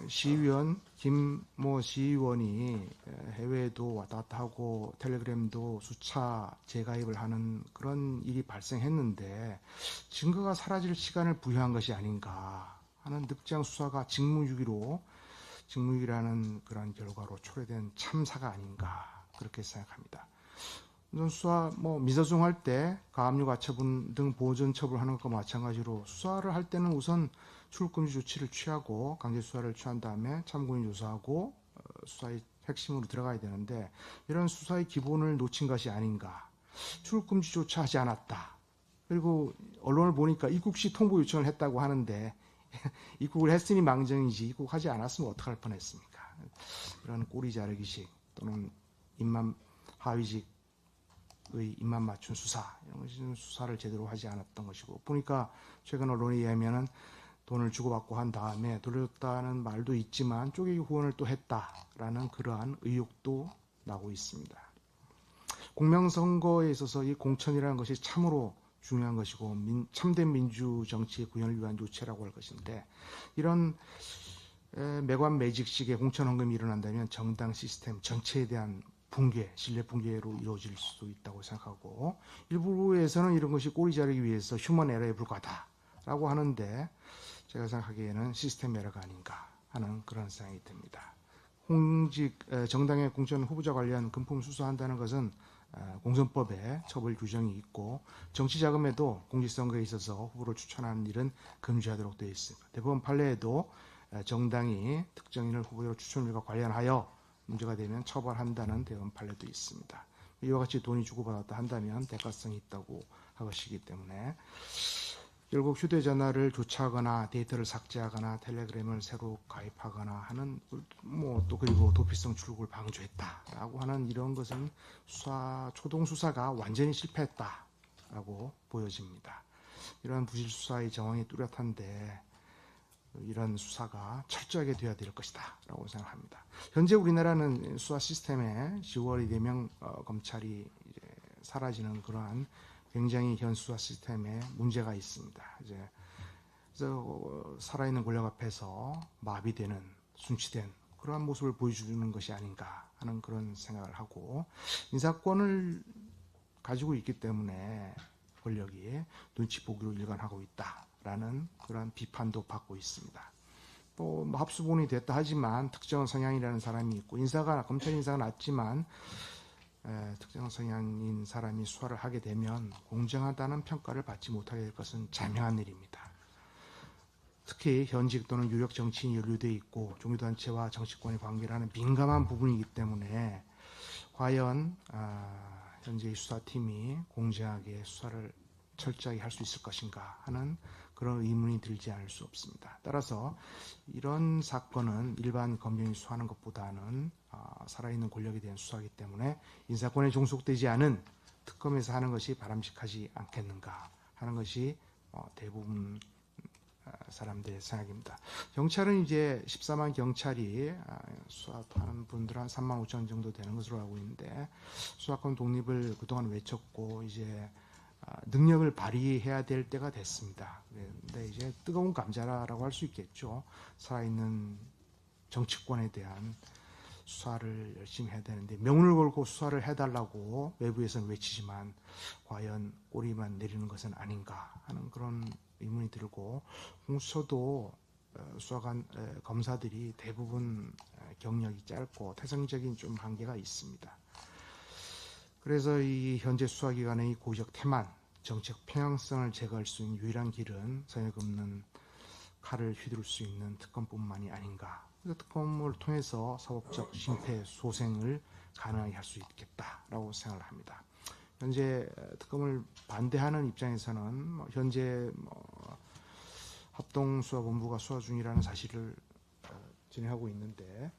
시의원 김모 시의원이 해외에도 왔다 갔다 하고 텔레그램도 수차 재가입을 하는 그런 일이 발생했는데 증거가 사라질 시간을 부여한 것이 아닌가 하는 늑장 수사가 직무유기라는 그런 결과로 초래된 참사가 아닌가 그렇게 생각합니다. 우선 수사 미서송할 때 가압류 가처분 등 보존 처분하는 것과 마찬가지로 수사를 할 때는 우선 출금지 조치를 취하고 강제 수사를 취한 다음에 참고인 조사하고 수사의 핵심으로 들어가야 되는데 이런 수사의 기본을 놓친 것이 아닌가. 출금지조차 하지 않았다. 그리고 언론을 보니까 입국 시 통보 요청을 했다고 하는데 입국을 했으니 망정이지 입국하지 않았으면 어떡할 뻔했습니까. 이런 꼬리 자르기식 또는 하위직의 입만 맞춘 수사 이런 것이 수사를 제대로 하지 않았던 것이고 보니까 최근 언론에 의하면은 돈을 주고받고 한 다음에 돌려줬다는 말도 있지만 쪼개기 후원을 또 했다라는 그러한 의혹도 나오고 있습니다. 공명선거에 있어서 이 공천이라는 것이 참으로 중요한 것이고 참된 민주정치의 구현을 위한 요체라고 할 것인데 이런 매관 매직식의 공천 헌금이 일어난다면 정당 시스템 전체에 대한 붕괴, 신뢰 붕괴로 이루어질 수도 있다고 생각하고 일부에서는 이런 것이 꼬리 자르기 위해서 휴먼 에러에 불과하다라고 하는데 제가 생각하기에는 시스템 에러가 아닌가 하는 그런 생각이 듭니다. 정당의 공천 후보자 관련 금품 수사한다는 것은 공선법에 처벌 규정이 있고 정치자금에도 공직선거에 있어서 후보를 추천하는 일은 금지하도록 되어 있습니다. 대법원 판례에도 정당이 특정인을 후보로 추천율과 관련하여 문제가 되면 처벌한다는 대응 판례도 있습니다. 이와 같이 돈이 주고받았다 한다면 대가성이 있다고 할 것이기 때문에 결국 휴대전화를 교체하거나 데이터를 삭제하거나 텔레그램을 새로 가입하거나 하는 또 그리고 도피성 출국을 방조했다라고 하는 이런 것은 초동 수사가 완전히 실패했다라고 보여집니다. 이런 부실 수사의 정황이 뚜렷한데 이런 수사가 철저하게 되어야 될 것이다라고 생각합니다. 현재 우리나라는 수사 시스템에 10월이 되면 검찰이 이제 사라지는 그러한 굉장히 현 수사 시스템에 문제가 있습니다. 그래서 살아있는 권력 앞에서 마비되는 순치된 그러한 모습을 보여주는 것이 아닌가 하는 그런 생각을 하고 인사권을 가지고 있기 때문에 권력이 눈치 보기로 일관하고 있다라는 그런 비판도 받고 있습니다. 또 합수본이 됐다 하지만 특정 성향이라는 사람이 있고 검찰 인사가 낮지만 특정 성향인 사람이 수사를 하게 되면 공정하다는 평가를 받지 못하게 될 것은 자명한 일입니다. 특히 현직 또는 유력 정치인이 연루되어 있고 종교단체와 정치권의 관계라는 민감한 부분이기 때문에 과연 현재의 수사팀이 공정하게 수사를 철저하게 할 수 있을 것인가 하는 그런 의문이 들지 않을 수 없습니다. 따라서 이런 사건은 일반 검경이 수사하는 것보다는 살아있는 권력에 대한 수사이기 때문에 인사권에 종속되지 않은 특검에서 하는 것이 바람직하지 않겠는가 하는 것이 대부분 사람들의 생각입니다. 경찰은 이제 14만 경찰이 수사하는 분들 한 3만 5천 정도 되는 것으로 알고 있는데 수사권 독립을 그동안 외쳤고 이제 능력을 발휘해야 될 때가 됐습니다. 그런데 이제 뜨거운 감자라고 할 수 있겠죠. 살아있는 정치권에 대한 수사를 열심히 해야 되는데 명운을 걸고 수사를 해달라고 외부에서는 외치지만 과연 꼬리만 내리는 것은 아닌가 하는 그런 의문이 들고 공수처도 수사관 검사들이 대부분 경력이 짧고 태생적인 좀 한계가 있습니다. 그래서 이 현재 수사기관의 고의적 태만, 정책 평양성을 제거할 수 있는 유일한 길은 선역 없는 칼을 휘두를 수 있는 특검뿐만이 아닌가. 그래서 특검을 통해서 사법적 심폐소생을 가능하게 할 수 있겠다라고 생각을 합니다. 현재 특검을 반대하는 입장에서는 현재 합동수사본부가 수사 중이라는 사실을 진행하고 있는데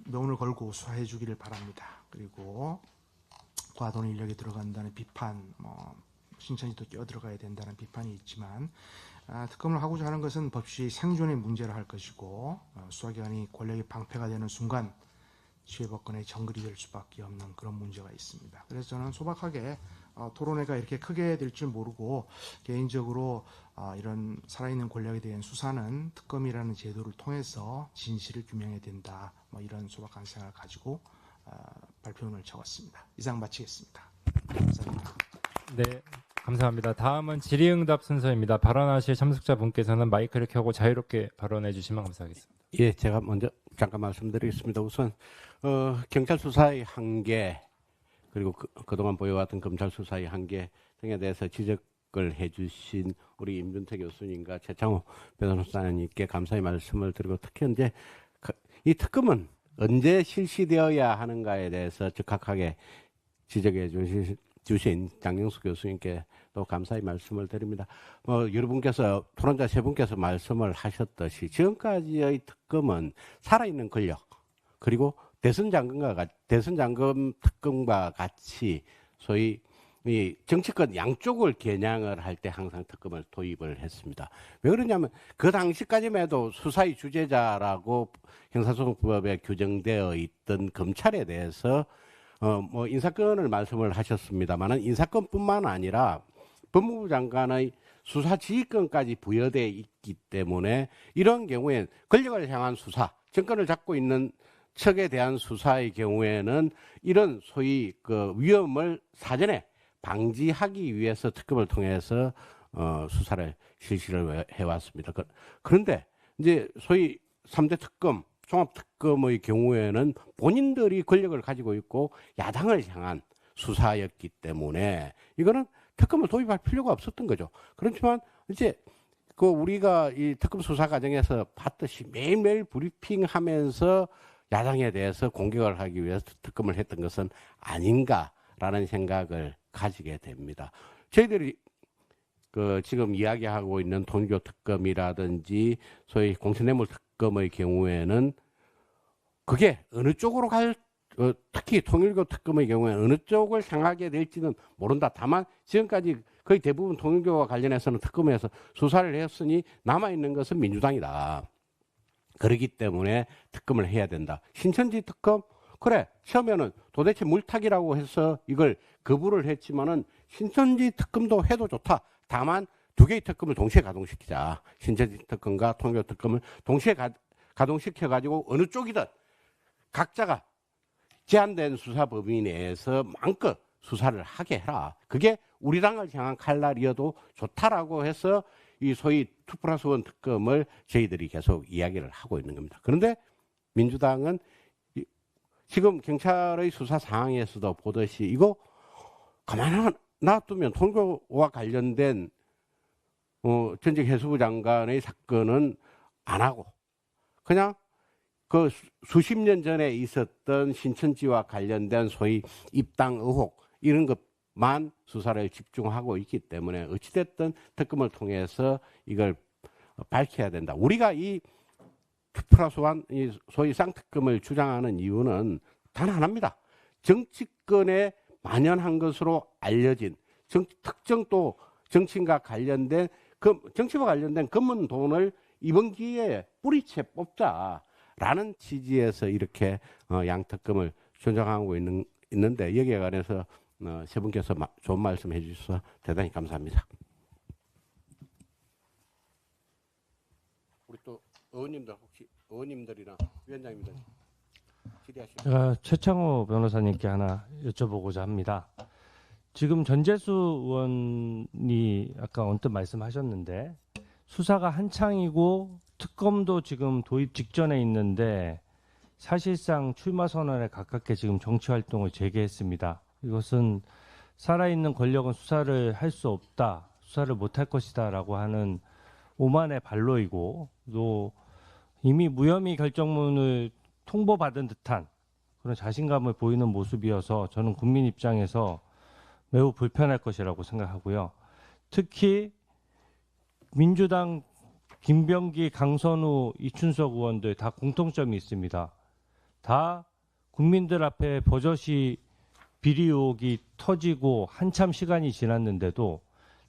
명운을 걸고 수사해 주기를 바랍니다. 그리고 과도한 인력이 들어간다는 비판, 신천지도 끼어들어가야 된다는 비판이 있지만 특검을 하고자 하는 것은 법시 생존의 문제라 할 것이고 수사기관이 권력이 방패가 되는 순간 지휘법권의 정글이 될 수밖에 없는 그런 문제가 있습니다. 그래서 저는 소박하게 토론회가 이렇게 크게 될 줄 모르고 개인적으로 이런 살아있는 권력에 대한 수사는 특검이라는 제도를 통해서 진실을 규명해야 된다. 이런 소박한 생각을 가지고 발표문을 적었습니다. 이상 마치겠습니다. 감사합니다. 네, 감사합니다. 다음은 질의응답 순서입니다. 발언하실 참석자분께서는 마이크를 켜고 자유롭게 발언해 주시면 감사하겠습니다. 예, 제가 먼저 잠깐 말씀드리겠습니다. 우선 경찰 수사의 한계 그리고 그동안 보여왔던 검찰 수사의 한계 등에 대해서 지적을 해주신 우리 임준태 교수님과 최창호 변호사님께 감사의 말씀을 드리고 특히 이제 이 특검은 언제 실시되어야 하는가에 대해서 적확하게 지적해 주신 장영수 교수님께 또 감사의 말씀을 드립니다. 여러분께서 토론자 세 분께서 말씀을 하셨듯이 지금까지의 특검은 살아있는 권력 그리고 대선 장관 특검과 같이 소위 이 정치권 양쪽을 겨냥을 할 때 항상 특검을 도입을 했습니다. 왜 그러냐면 그 당시까지만 해도 수사의 주재자라고 형사소송법에 규정되어 있던 검찰에 대해서 인사권을 말씀을 하셨습니다만은 인사권뿐만 아니라 법무부 장관의 수사 지휘권까지 부여되어 있기 때문에 이런 경우엔 권력을 향한 수사, 정권을 잡고 있는 측에 대한 수사의 경우에는 이런 소위 그 위험을 사전에 방지하기 위해서 특검을 통해서 수사를 실시를 해왔습니다. 그런데 이제 소위 3대 특검, 종합특검의 경우에는 본인들이 권력을 가지고 있고 야당을 향한 수사였기 때문에 이거는 특검을 도입할 필요가 없었던 거죠. 그렇지만 이제 그 우리가 이 특검 수사 과정에서 봤듯이 매일매일 브리핑하면서 야당에 대해서 공격을 하기 위해서 특검을 했던 것은 아닌가라는 생각을 가지게 됩니다. 저희들이 그 지금 이야기하고 있는 통일교 특검이라든지 소위 공천뇌물 특검의 경우에는 그게 어느 쪽으로 특히 통일교 특검의 경우에 어느 쪽을 향하게 될지는 모른다. 다만 지금까지 거의 대부분 통일교와 관련해서는 특검에서 수사를 했으니 남아있는 것은 민주당이다. 그렇기 때문에 특검을 해야 된다. 신천지 특검? 그래, 처음에는 도대체 물타기라고 해서 이걸 거부를 했지만은 신천지 특검도 해도 좋다. 다만 두 개의 특검을 동시에 가동시키자. 신천지 특검과 통일교 특검을 동시에 가동시켜가지고 어느 쪽이든 각자가 제한된 수사 범위 내에서 마음껏 수사를 하게 해라. 그게 우리 당을 향한 칼날이어도 좋다라고 해서 이 소위 2+1 특검을 저희들이 계속 이야기를 하고 있는 겁니다. 그런데 민주당은 지금 경찰의 수사 상황에서도 보듯이 이거 가만 놔두면 통일교와 관련된 전직 해수부 장관의 사건은 안 하고 그냥 그 수십 년 전에 있었던 신천지와 관련된 소위 입당 의혹 이런 것만 수사를 집중하고 있기 때문에 어찌됐든 특검을 통해서 이걸 밝혀야 된다. 우리가 이 2+1 이 소위 쌍특검을 주장하는 이유는 단 하나입니다. 정치권에 만연한 것으로 알려진 특정 또 정치인과 관련된 정치와 관련된 검은 돈을 이번 기회에 뿌리채 뽑자라는 취지에서 이렇게 양특검을 주장하고 있는데 여기에 관해서 세 분께서 좋은 말씀 해주셔서 대단히 감사합니다. 우리 또 의원님들 혹시 의원님들이나 위원장님들 질의하시면. 제가 최창호 변호사님께 하나 여쭤보고자 합니다. 지금 전재수 의원이 아까 언뜻 말씀하셨는데 수사가 한창이고 특검도 지금 도입 직전에 있는데 사실상 출마 선언에 가깝게 지금 정치 활동을 재개했습니다. 이것은 살아있는 권력은 수사를 할 수 없다, 수사를 못할 것이다라고 하는 오만의 반로이고 또 이미 무혐의 결정문을 통보받은 듯한 그런 자신감을 보이는 모습이어서 저는 국민 입장에서 매우 불편할 것이라고 생각하고요. 특히 민주당 김병기, 강선우, 이춘석 의원들 다 공통점이 있습니다. 다 국민들 앞에 버젓이 비리 의혹이 터지고 한참 시간이 지났는데도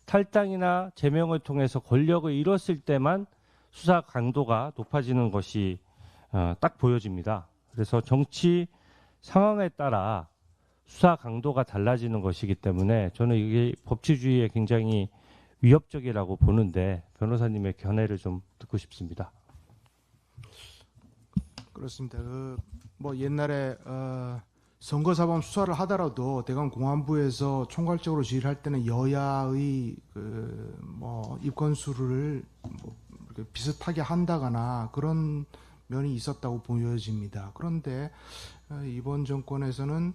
탈당이나 제명을 통해서 권력을 잃었을 때만 수사 강도가 높아지는 것이 딱 보여집니다. 그래서 정치 상황에 따라 수사 강도가 달라지는 것이기 때문에 저는 이게 법치주의에 굉장히 위협적이라고 보는데 변호사님의 견해를 좀 듣고 싶습니다. 그렇습니다. 뭐 옛날에 선거사범 수사를 하더라도 대검 공안부에서 총괄적으로 지휘할 때는 여야의 뭐 입건수를 뭐 비슷하게 한다거나 그런 면이 있었다고 보여집니다. 그런데 이번 정권에서는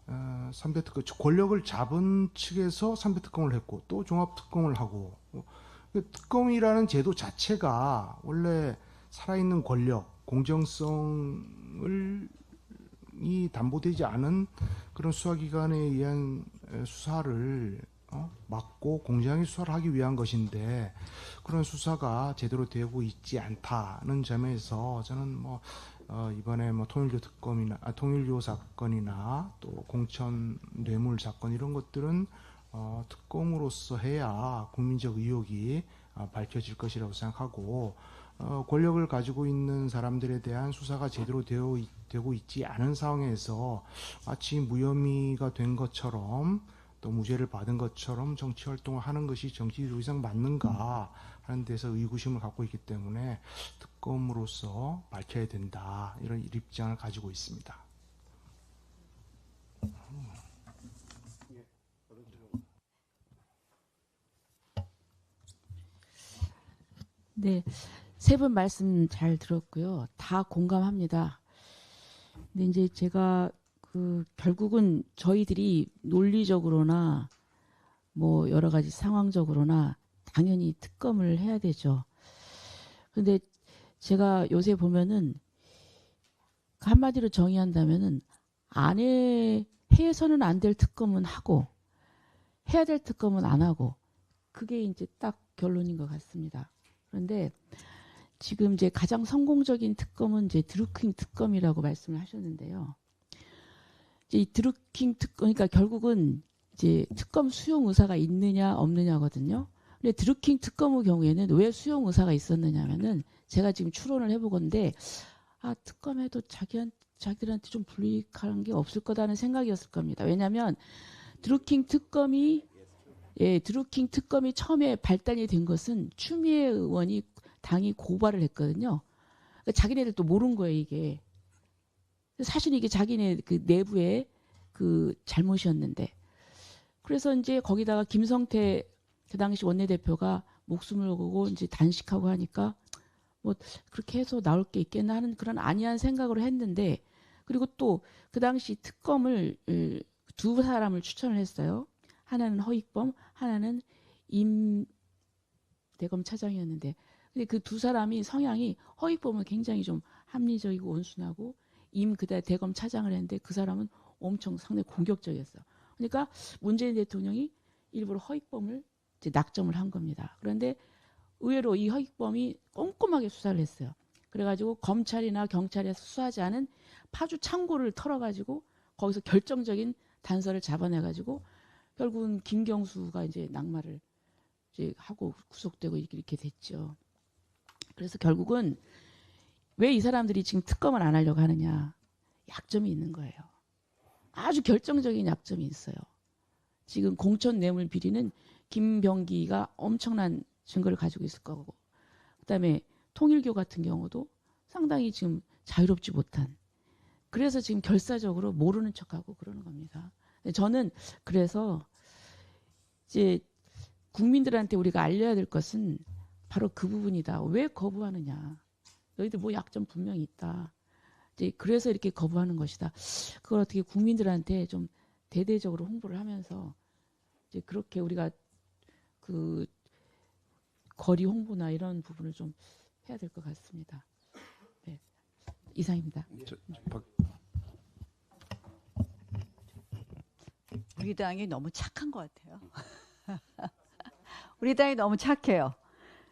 3대 특검, 권력을 잡은 측에서 3대 특검을 했고 또 종합 특검을 하고 특검이라는 제도 자체가 원래 살아있는 권력, 공정성을 이 담보되지 않은 그런 수사기관에 의한 수사를 막고 공정하게 수사를 하기 위한 것인데 그런 수사가 제대로 되고 있지 않다는 점에서 저는 뭐 이번에 뭐 통일교 특검이나 통일교 사건이나 또 공천 뇌물 사건 이런 것들은 특검으로서 해야 국민적 의혹이 밝혀질 것이라고 생각하고 권력을 가지고 있는 사람들에 대한 수사가 제대로 되고 있지 않은 상황에서 마치 무혐의가 된 것처럼 또 무죄를 받은 것처럼 정치 활동을 하는 것이 정치로 이상 맞는가 하는 데서 의구심을 갖고 있기 때문에 특검으로서 밝혀야 된다 이런 입장을 가지고 있습니다. 네, 세 분 말씀 잘 들었고요. 다 공감합니다. 근데 이제 제가 결국은 저희들이 논리적으로나 뭐 여러 가지 상황적으로나 다 당연히 특검을 해야 되죠. 그런데 제가 요새 보면은 한마디로 정의한다면은 해서는 안 될 특검은 하고 해야 될 특검은 안 하고 그게 이제 딱 결론인 것 같습니다. 그런데 지금 이제 가장 성공적인 특검은 이제 드루킹 특검이라고 말씀을 하셨는데요. 이제 이 드루킹 특검, 그러니까 결국은 이제 특검 수용 의사가 있느냐 없느냐거든요. 근데 드루킹 특검의 경우에는 왜 수용 의사가 있었느냐면은 제가 지금 추론을 해보건데 특검해도 자기들한테 좀 불이익한 게 없을 거다는 생각이었을 겁니다. 왜냐하면 드루킹 특검이 처음에 발단이 된 것은 추미애 의원이 당이 고발을 했거든요. 그러니까 자기네들도 모른 거예요, 이게. 사실 이게 자기네 그 내부의 그 잘못이었는데. 그래서 이제 거기다가 김성태 그 당시 원내대표가 목숨을 걸고 이제 단식하고 하니까 뭐 그렇게 해서 나올 게 있겠나 하는 그런 안이한 생각으로 했는데, 그리고 또 그 당시 특검을 두 사람을 추천을 했어요. 하나는 허익범, 하나는 임 대검 차장이었는데, 근데 그 두 사람이 성향이, 허익범은 굉장히 좀 합리적이고 온순하고 그다음 대검 차장을 했는데 그 사람은 엄청 상당히 공격적이었어요. 그러니까 문재인 대통령이 일부러 허익범을 이제 낙점을 한 겁니다. 그런데 의외로 이 허익범이 꼼꼼하게 수사를 했어요. 그래가지고 검찰이나 경찰에서 수사하지 않은 파주 창고를 털어가지고 거기서 결정적인 단서를 잡아내가지고 결국은 김경수가 이제 낙마를 이제 하고 구속되고 이렇게 됐죠. 그래서 결국은 왜 이 사람들이 지금 특검을 안 하려고 하느냐? 약점이 있는 거예요. 아주 결정적인 약점이 있어요. 지금 공천 뇌물 비리는 김병기가 엄청난 증거를 가지고 있을 거고, 그다음에 통일교 같은 경우도 상당히 지금 자유롭지 못한, 그래서 지금 결사적으로 모르는 척하고 그러는 겁니다. 저는 그래서 이제 국민들한테 우리가 알려야 될 것은 바로 그 부분이다. 왜 거부하느냐? 너희들 뭐 약점 분명히 있다. 이제 그래서 이렇게 거부하는 것이다. 그걸 어떻게 국민들한테 좀 대대적으로 홍보를 하면서 이제 그렇게 우리가 그 거리 홍보나 이런 부분을 좀 해야 될 것 같습니다. 네. 이상입니다. 우리 당이 너무 착한 것 같아요. 우리 당이 너무 착해요.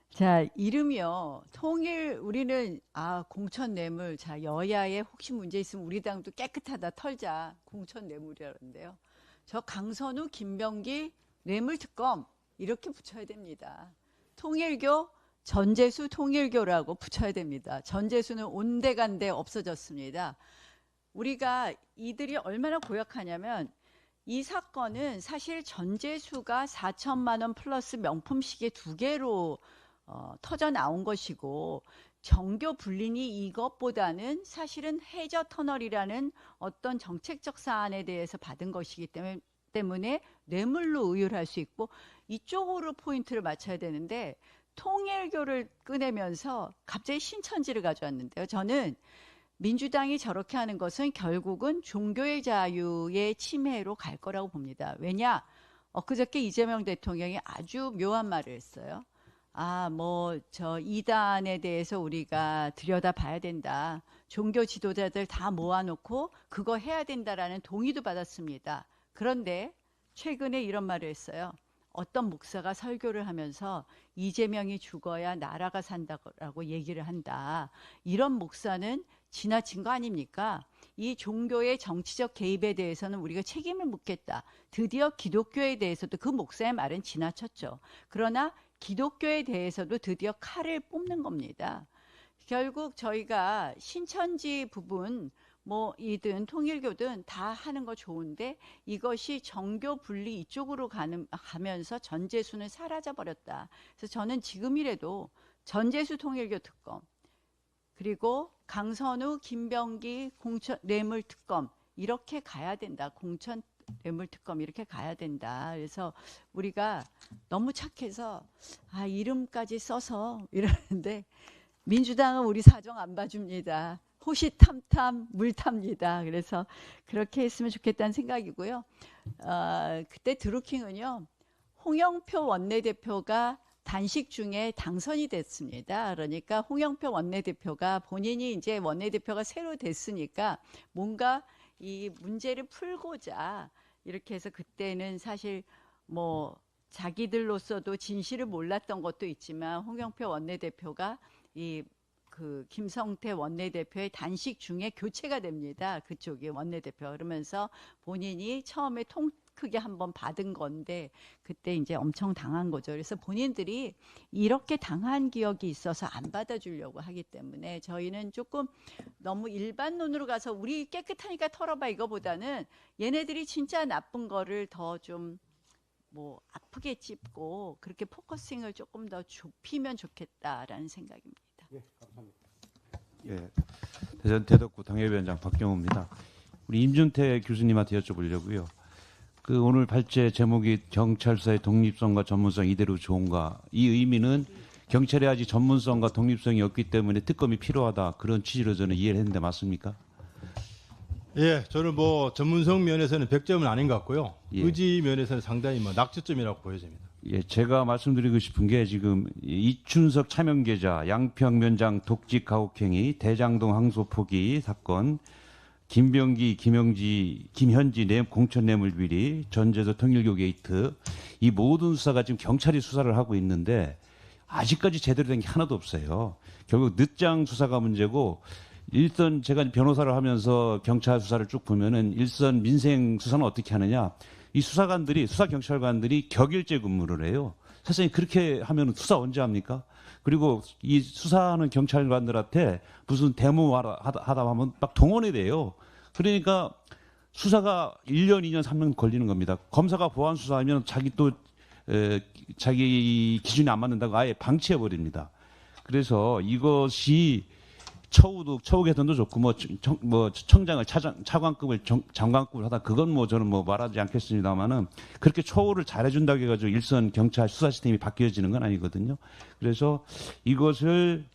자, 이름이요. 우리는 공천 뇌물. 자, 여야에 혹시 문제 있으면 우리 당도 깨끗하다 털자. 공천 뇌물이라는데요. 저 강선우, 김병기 뇌물 특검 이렇게 붙여야 됩니다. 통일교, 전재수 통일교라고 붙여야 됩니다. 전재수는 온데간데 없어졌습니다. 우리가 이들이 얼마나 고약하냐면, 이 사건은 사실 전재수가 4천만 원 플러스 명품 시계 2개로 터져 나온 것이고, 정교 불린이 이것보다는 사실은 해저 터널이라는 어떤 정책적 사안에 대해서 받은 것이기 때문에 뇌물로 의율할 수 있고, 이쪽으로 포인트를 맞춰야 되는데 통일교를 꺼내면서 갑자기 신천지를 가져왔는데요. 저는 민주당이 저렇게 하는 것은 결국은 종교의 자유의 침해로 갈 거라고 봅니다. 왜냐? 엊그저께 이재명 대통령이 아주 묘한 말을 했어요. 저 이단에 대해서 우리가 들여다봐야 된다. 종교 지도자들 다 모아놓고 그거 해야 된다라는 동의도 받았습니다. 그런데 최근에 이런 말을 했어요. 어떤 목사가 설교를 하면서 이재명이 죽어야 나라가 산다고 얘기를 한다. 이런 목사는 지나친 거 아닙니까? 이 종교의 정치적 개입에 대해서는 우리가 책임을 묻겠다. 드디어 기독교에 대해서도 그 목사의 말은 지나쳤죠. 그러나 기독교에 대해서도 드디어 칼을 뽑는 겁니다. 결국 저희가 신천지 부분 이든 통일교든 다 하는 거 좋은데, 이것이 정교 분리 이쪽으로 가면서 전재수는 사라져 버렸다. 그래서 저는 지금이라도 전재수 통일교 특검, 그리고 강선우, 김병기 공천 뇌물 특검 이렇게 가야 된다. 공천 뇌물 특검 이렇게 가야 된다. 그래서 우리가 너무 착해서 이름까지 써서 이러는데, 민주당은 우리 사정 안 봐줍니다. 호시탐탐 물탑니다. 그래서 그렇게 했으면 좋겠다는 생각이고요. 그때 드루킹은요, 홍영표 원내대표가 단식 중에 당선이 됐습니다. 그러니까 홍영표 원내대표가 본인이 이제 원내대표가 새로 됐으니까 뭔가 이 문제를 풀고자 이렇게 해서 그때는 사실 뭐 자기들로서도 진실을 몰랐던 것도 있지만 홍영표 원내대표가 그 김성태 원내대표의 단식 중에 교체가 됩니다. 그쪽이 원내대표. 그러면서 본인이 처음에 통 크게 한번 받은 건데 그때 이제 엄청 당한 거죠. 그래서 본인들이 이렇게 당한 기억이 있어서 안 받아주려고 하기 때문에 저희는 조금 너무 일반론으로 가서 우리 깨끗하니까 털어봐 이거보다는 얘네들이 진짜 나쁜 거를 더 좀 뭐 아프게 찝고 그렇게 포커싱을 조금 더 좁히면 좋겠다라는 생각입니다. 예, 감사합니다. 예, 대전 대덕구 당협위원장 박경호입니다. 우리 임준태 교수님한테 여쭤보려고요. 그 오늘 발제 제목이 경찰서의 독립성과 전문성 이대로 좋은가? 이 의미는 경찰이 아직 전문성과 독립성이 없기 때문에 특검이 필요하다 그런 취지로 저는 이해를 했는데 맞습니까? 예, 저는 뭐 전문성 면에서는 100점은 아닌 것 같고요. 예. 의지 면에서는 상당히 뭐 낙제점이라고 보여집니다. 예, 제가 말씀드리고 싶은 게 지금 이춘석 차명계좌, 양평면장 독직 가혹행위, 대장동 항소 포기 사건, 김병기, 김영지, 김현지 공천 뇌물 비리, 전재도 통일교 게이트 이 모든 수사가 지금 경찰이 수사를 하고 있는데 아직까지 제대로 된 게 하나도 없어요. 결국 늦장 수사가 문제고 일선 제가 변호사를 하면서 경찰 수사를 쭉 보면은 일선 민생 수사는 어떻게 하느냐? 이 수사관들이 수사 경찰관들이 격일제 근무를 해요. 사실 그렇게 하면 수사 언제 합니까? 그리고 이 수사하는 경찰관들한테 무슨 데모하다 하면 막 동원이 돼요. 그러니까 수사가 1년, 2년, 3년 걸리는 겁니다. 검사가 보안 수사하면 자기 기준이 안 맞는다고 아예 방치해 버립니다. 그래서 이것이 처우 개선도 좋고 청장을 차관급을 장관급을 하다 그건 뭐 저는 뭐 말하지 않겠습니다만은 그렇게 처우를 잘해준다고 해가지고 일선 경찰 수사 시스템이 바뀌어지는 건 아니거든요. 그래서 이것을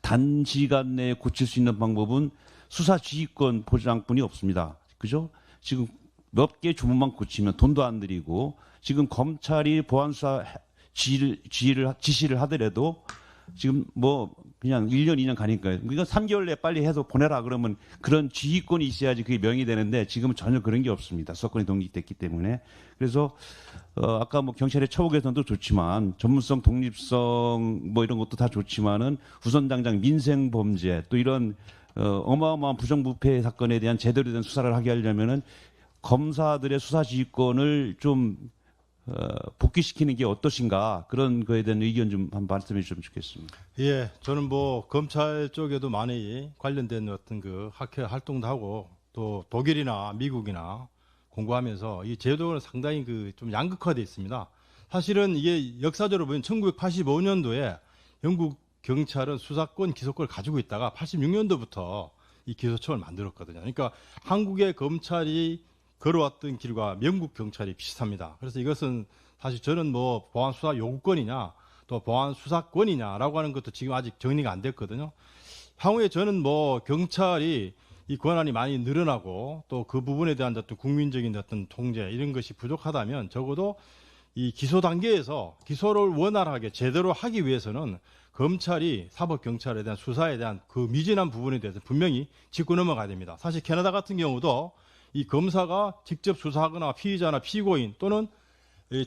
단시간 내에 고칠 수 있는 방법은 수사 지휘권 보장뿐이 없습니다. 그죠? 지금 몇 개 주문만 고치면 돈도 안 들이고 지금 검찰이 보안 수사 지시를 하더라도 지금 뭐 그냥 1년, 2년 가니까요. 그러니까 3개월 내에 빨리 해서 보내라 그러면 그런 지휘권이 있어야지 그게 명의되는데 지금은 전혀 그런 게 없습니다. 수사권이 독립됐기 때문에. 그래서 아까 뭐 경찰의 처우 개선도 좋지만 전문성, 독립성 뭐 이런 것도 다 좋지만은 우선 당장 민생 범죄 또 이런 어마어마한 부정부패 사건에 대한 제대로 된 수사를 하게 하려면은 검사들의 수사 지휘권을 좀 복귀시키는 게 어떠신가 그런 거에 대한 의견 좀 한번 말씀해 주시면 좋겠습니다. 예, 저는 뭐 검찰 쪽에도 많이 관련된 어떤 그 학회 활동도 하고 또 독일이나 미국이나 공부하면서 이 제도는 상당히 그 좀 양극화되어 있습니다. 사실은 이게 역사적으로 보면 1985년도에 영국 경찰은 수사권, 기소권을 가지고 있다가 86년도부터 이 기소청을 만들었거든요. 그러니까 한국의 검찰이 걸어왔던 길과 영국 경찰이 비슷합니다. 그래서 이것은 사실 저는 뭐 보안 수사 요구권이냐 또 보안 수사권이냐라고 하는 것도 지금 아직 정리가 안 됐거든요. 향후에 저는 뭐 경찰이 이 권한이 많이 늘어나고 또 그 부분에 대한 어떤 국민적인 어떤 통제 이런 것이 부족하다면 적어도 이 기소 단계에서 기소를 원활하게 제대로 하기 위해서는 검찰이 사법경찰에 대한 수사에 대한 그 미진한 부분에 대해서 분명히 짚고 넘어가야 됩니다. 사실 캐나다 같은 경우도 이 검사가 직접 수사하거나 피의자나 피고인 또는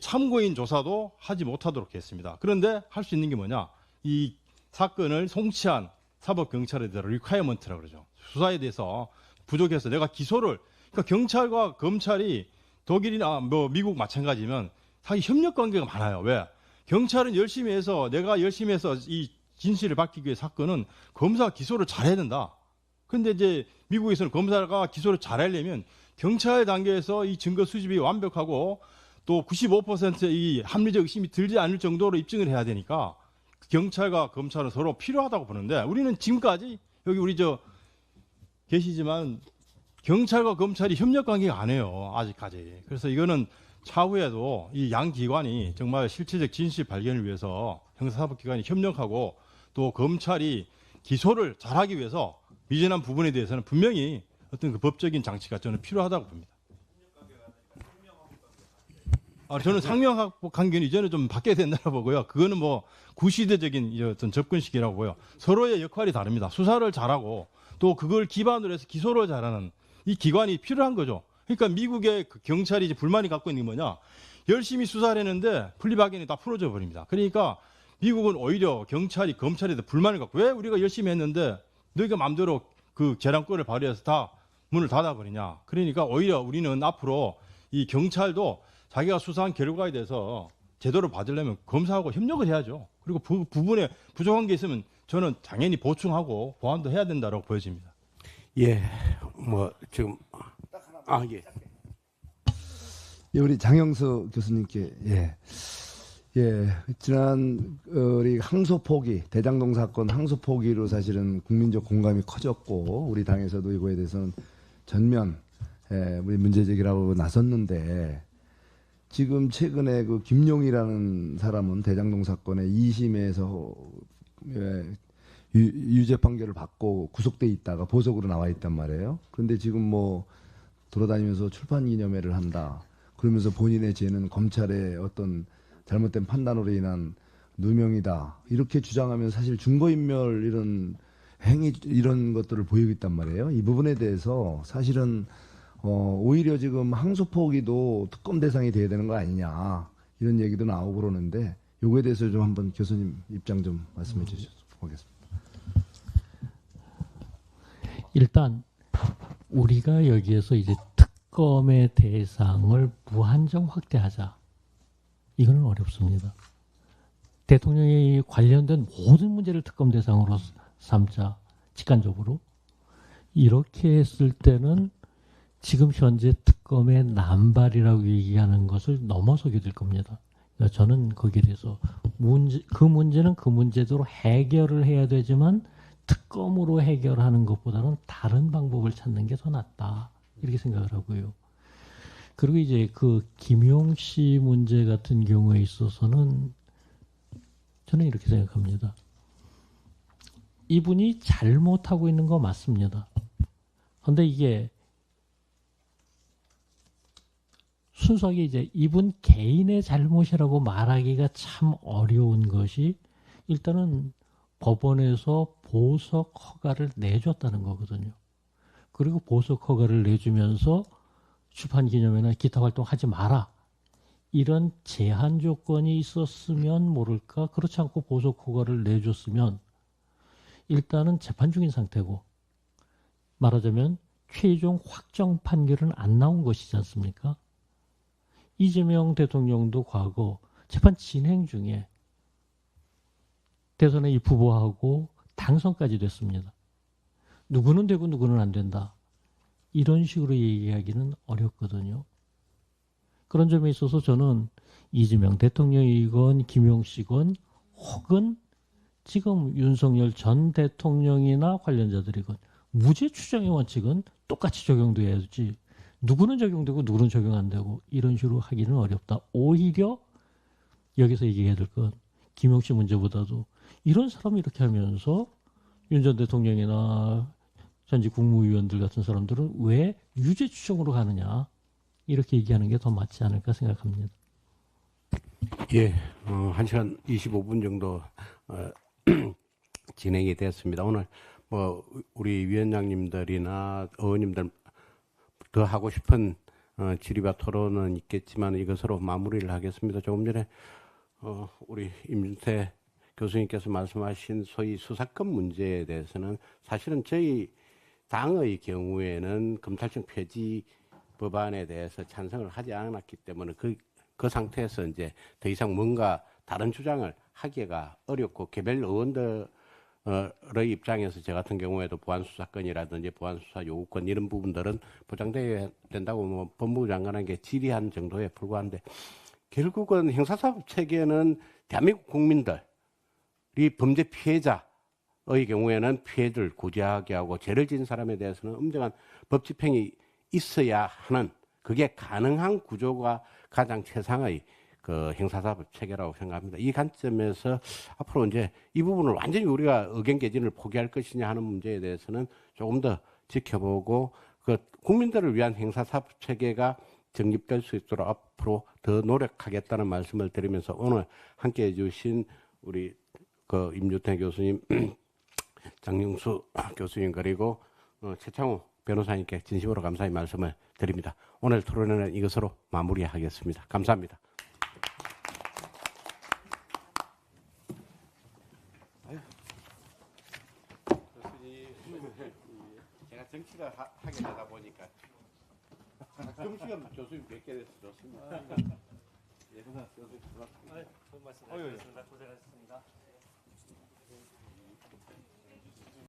참고인 조사도 하지 못하도록 했습니다. 그런데 할 수 있는 게 뭐냐? 이 사건을 송치한 사법경찰에 대한 리콰이어먼트라고 그러죠. 수사에 대해서 부족해서 내가 기소를 그러니까 경찰과 검찰이 독일이나 뭐 미국 마찬가지면 사실 협력 관계가 많아요. 왜? 경찰은 열심히 해서 내가 열심히 해서 이 진실을 밝히기 위해 사건은 검사가 기소를 잘해야 된다. 근데 이제 미국에서는 검사가 기소를 잘하려면 경찰 단계에서 이 증거 수집이 완벽하고 또 95%의 이 합리적 의심이 들지 않을 정도로 입증을 해야 되니까 경찰과 검찰은 서로 필요하다고 보는데 우리는 지금까지 여기 우리 저 계시지만 경찰과 검찰이 협력 관계가 안 해요. 아직까지. 그래서 이거는 차후에도 이 양 기관이 정말 실체적 진실 발견을 위해서 형사사법기관이 협력하고 또 검찰이 기소를 잘하기 위해서 미진한 부분에 대해서는 분명히 어떤 그 법적인 장치가 저는 필요하다고 봅니다. 저는 상명하복 관계는 이제는 좀 바뀌어야 된다고 보고요. 그거는 뭐 구시대적인 어떤 접근식이라고 보여. 서로의 역할이 다릅니다. 수사를 잘하고 또 그걸 기반으로 해서 기소를 잘하는 이 기관이 필요한 거죠. 그러니까 미국의 그 경찰이 이제 불만이 갖고 있는 게 뭐냐? 열심히 수사를 했는데 플리바겐이 다 풀어져 버립니다. 그러니까 미국은 오히려 경찰이 검찰에 대해 불만을 갖고 왜 우리가 열심히 했는데 너희가 마음대로 그 재량권을 발휘해서 다 문을 닫아버리냐. 그러니까 오히려 우리는 앞으로 이 경찰도 자기가 수사한 결과에 대해서 제대로 받으려면 검사하고 협력을 해야죠. 그리고 그 부분에 부족한 게 있으면 저는 당연히 보충하고 보완도 해야 된다고 보여집니다. 예, 뭐 지금 예. 예, 우리 장영수 교수님께 지난 우리 항소포기 대장동 사건 항소포기로 사실은 국민적 공감이 커졌고 우리 당에서도 이거에 대해서는 전면 우리 문제 제기라고 나섰는데 지금 최근에 그 김용이라는 사람은 대장동 사건의 2심에서 유죄 판결을 받고 구속돼 있다가 보석으로 나와 있단 말이에요. 그런데 지금 뭐 돌아다니면서 출판 기념회를 한다. 그러면서 본인의 죄는 검찰의 어떤 잘못된 판단으로 인한 누명이다. 이렇게 주장하면 사실 증거인멸 이런 행위 이런 것들을 보이고 있단 말이에요. 이 부분에 대해서 사실은 오히려 지금 항소포기도 특검 대상이 돼야 되는 거 아니냐 이런 얘기도 나오고 그러는데 요거에 대해서 좀 한번 교수님 입장 좀 말씀해 주셨으면 좋겠습니다. 일단 우리가 여기에서 이제 특검의 대상을 무한정 확대하자. 이거는 어렵습니다. 대통령이 관련된 모든 문제를 특검 대상으로 삼자. 직관적으로. 이렇게 했을 때는 지금 현재 특검의 남발이라고 얘기하는 것을 넘어서게 될 겁니다. 그러니까 저는 거기에 대해서 그 문제는 그 문제대로 해결을 해야 되지만 특검으로 해결하는 것보다는 다른 방법을 찾는 게 더 낫다. 이렇게 생각을 하고요. 그리고 이제 그 김용 씨 문제 같은 경우에 있어서는 저는 이렇게 생각합니다. 이분이 잘못하고 있는 거 맞습니다. 그런데 이게 순수하게 이제 이분 개인의 잘못이라고 말하기가 참 어려운 것이 일단은 법원에서 보석 허가를 내줬다는 거거든요. 그리고 보석 허가를 내주면서 출판 기념회나 기타 활동하지 마라. 이런 제한 조건이 있었으면 모를까. 그렇지 않고 보석 허가를 내줬으면 일단은 재판 중인 상태고 말하자면 최종 확정 판결은 안 나온 것이지 않습니까? 이재명 대통령도 과거 재판 진행 중에 대선에 입후보하고 당선까지 됐습니다. 누구는 되고 누구는 안 된다. 이런 식으로 얘기하기는 어렵거든요. 그런 점에 있어서 저는 이재명 대통령이건 김용 씨건 혹은 지금 윤석열 전 대통령이나 관련자들이건 무죄 추정의 원칙은 똑같이 적용돼야지 누구는 적용되고 누구는 적용 안 되고 이런 식으로 하기는 어렵다. 오히려 여기서 얘기해야 될 건 김용 씨 문제보다도 이런 사람이 이렇게 하면서 윤 전 대통령이나 전직 국무위원들 같은 사람들은 왜 유죄 추정으로 가느냐 이렇게 얘기하는 게 더 맞지 않을까 생각합니다. 예, 1시간 25분 정도 진행이 됐습니다. 오늘 뭐 우리 위원장님들이나 의원님들 더 하고 싶은 질의와 토론은 있겠지만 이것으로 마무리를 하겠습니다. 조금 전에 우리 임준태 교수님께서 말씀하신 소위 수사권 문제에 대해서는 사실은 저희 당의 경우에는 검찰청 폐지 법안에 대해서 찬성을 하지 않았기 때문에 그 상태에서 이제 더 이상 뭔가 다른 주장을 하기가 어렵고 개별 의원들의 입장에서 저 같은 경우에도 보안수사권이라든지 보안수사 요구권 이런 부분들은 보장되어야 된다고 뭐 법무부 장관에게 질의한 정도에 불과한데 결국은 형사사법 체계는 대한민국 국민들이 범죄 피해자의 경우에는 피해를 구제하게 하고 죄를 지은 사람에 대해서는 엄정한 법 집행이 있어야 하는 그게 가능한 구조가 가장 최상의 그 형사사법 체계라고 생각합니다. 이 관점에서 앞으로 이제 이 부분을 완전히 우리가 의견 개진을 포기할 것이냐 하는 문제에 대해서는 조금 더 지켜보고 그 국민들을 위한 형사사법 체계가 정립될 수 있도록 앞으로 더 노력하겠다는 말씀을 드리면서 오늘 함께해 주신 우리 그 임준태 교수님, 장영수 교수님 그리고 최창호 변호사님께 진심으로 감사의 말씀을 드립니다. 오늘 토론회는 이것으로 마무리하겠습니다. 감사합니다. 제가 정치를 하게 되다 보니까 정치가 교수님 뵙게 돼서 좋습니다. 예, 교수님 고맙습니다. 좋은 말씀 해주셨습니다. 고생하셨습니다.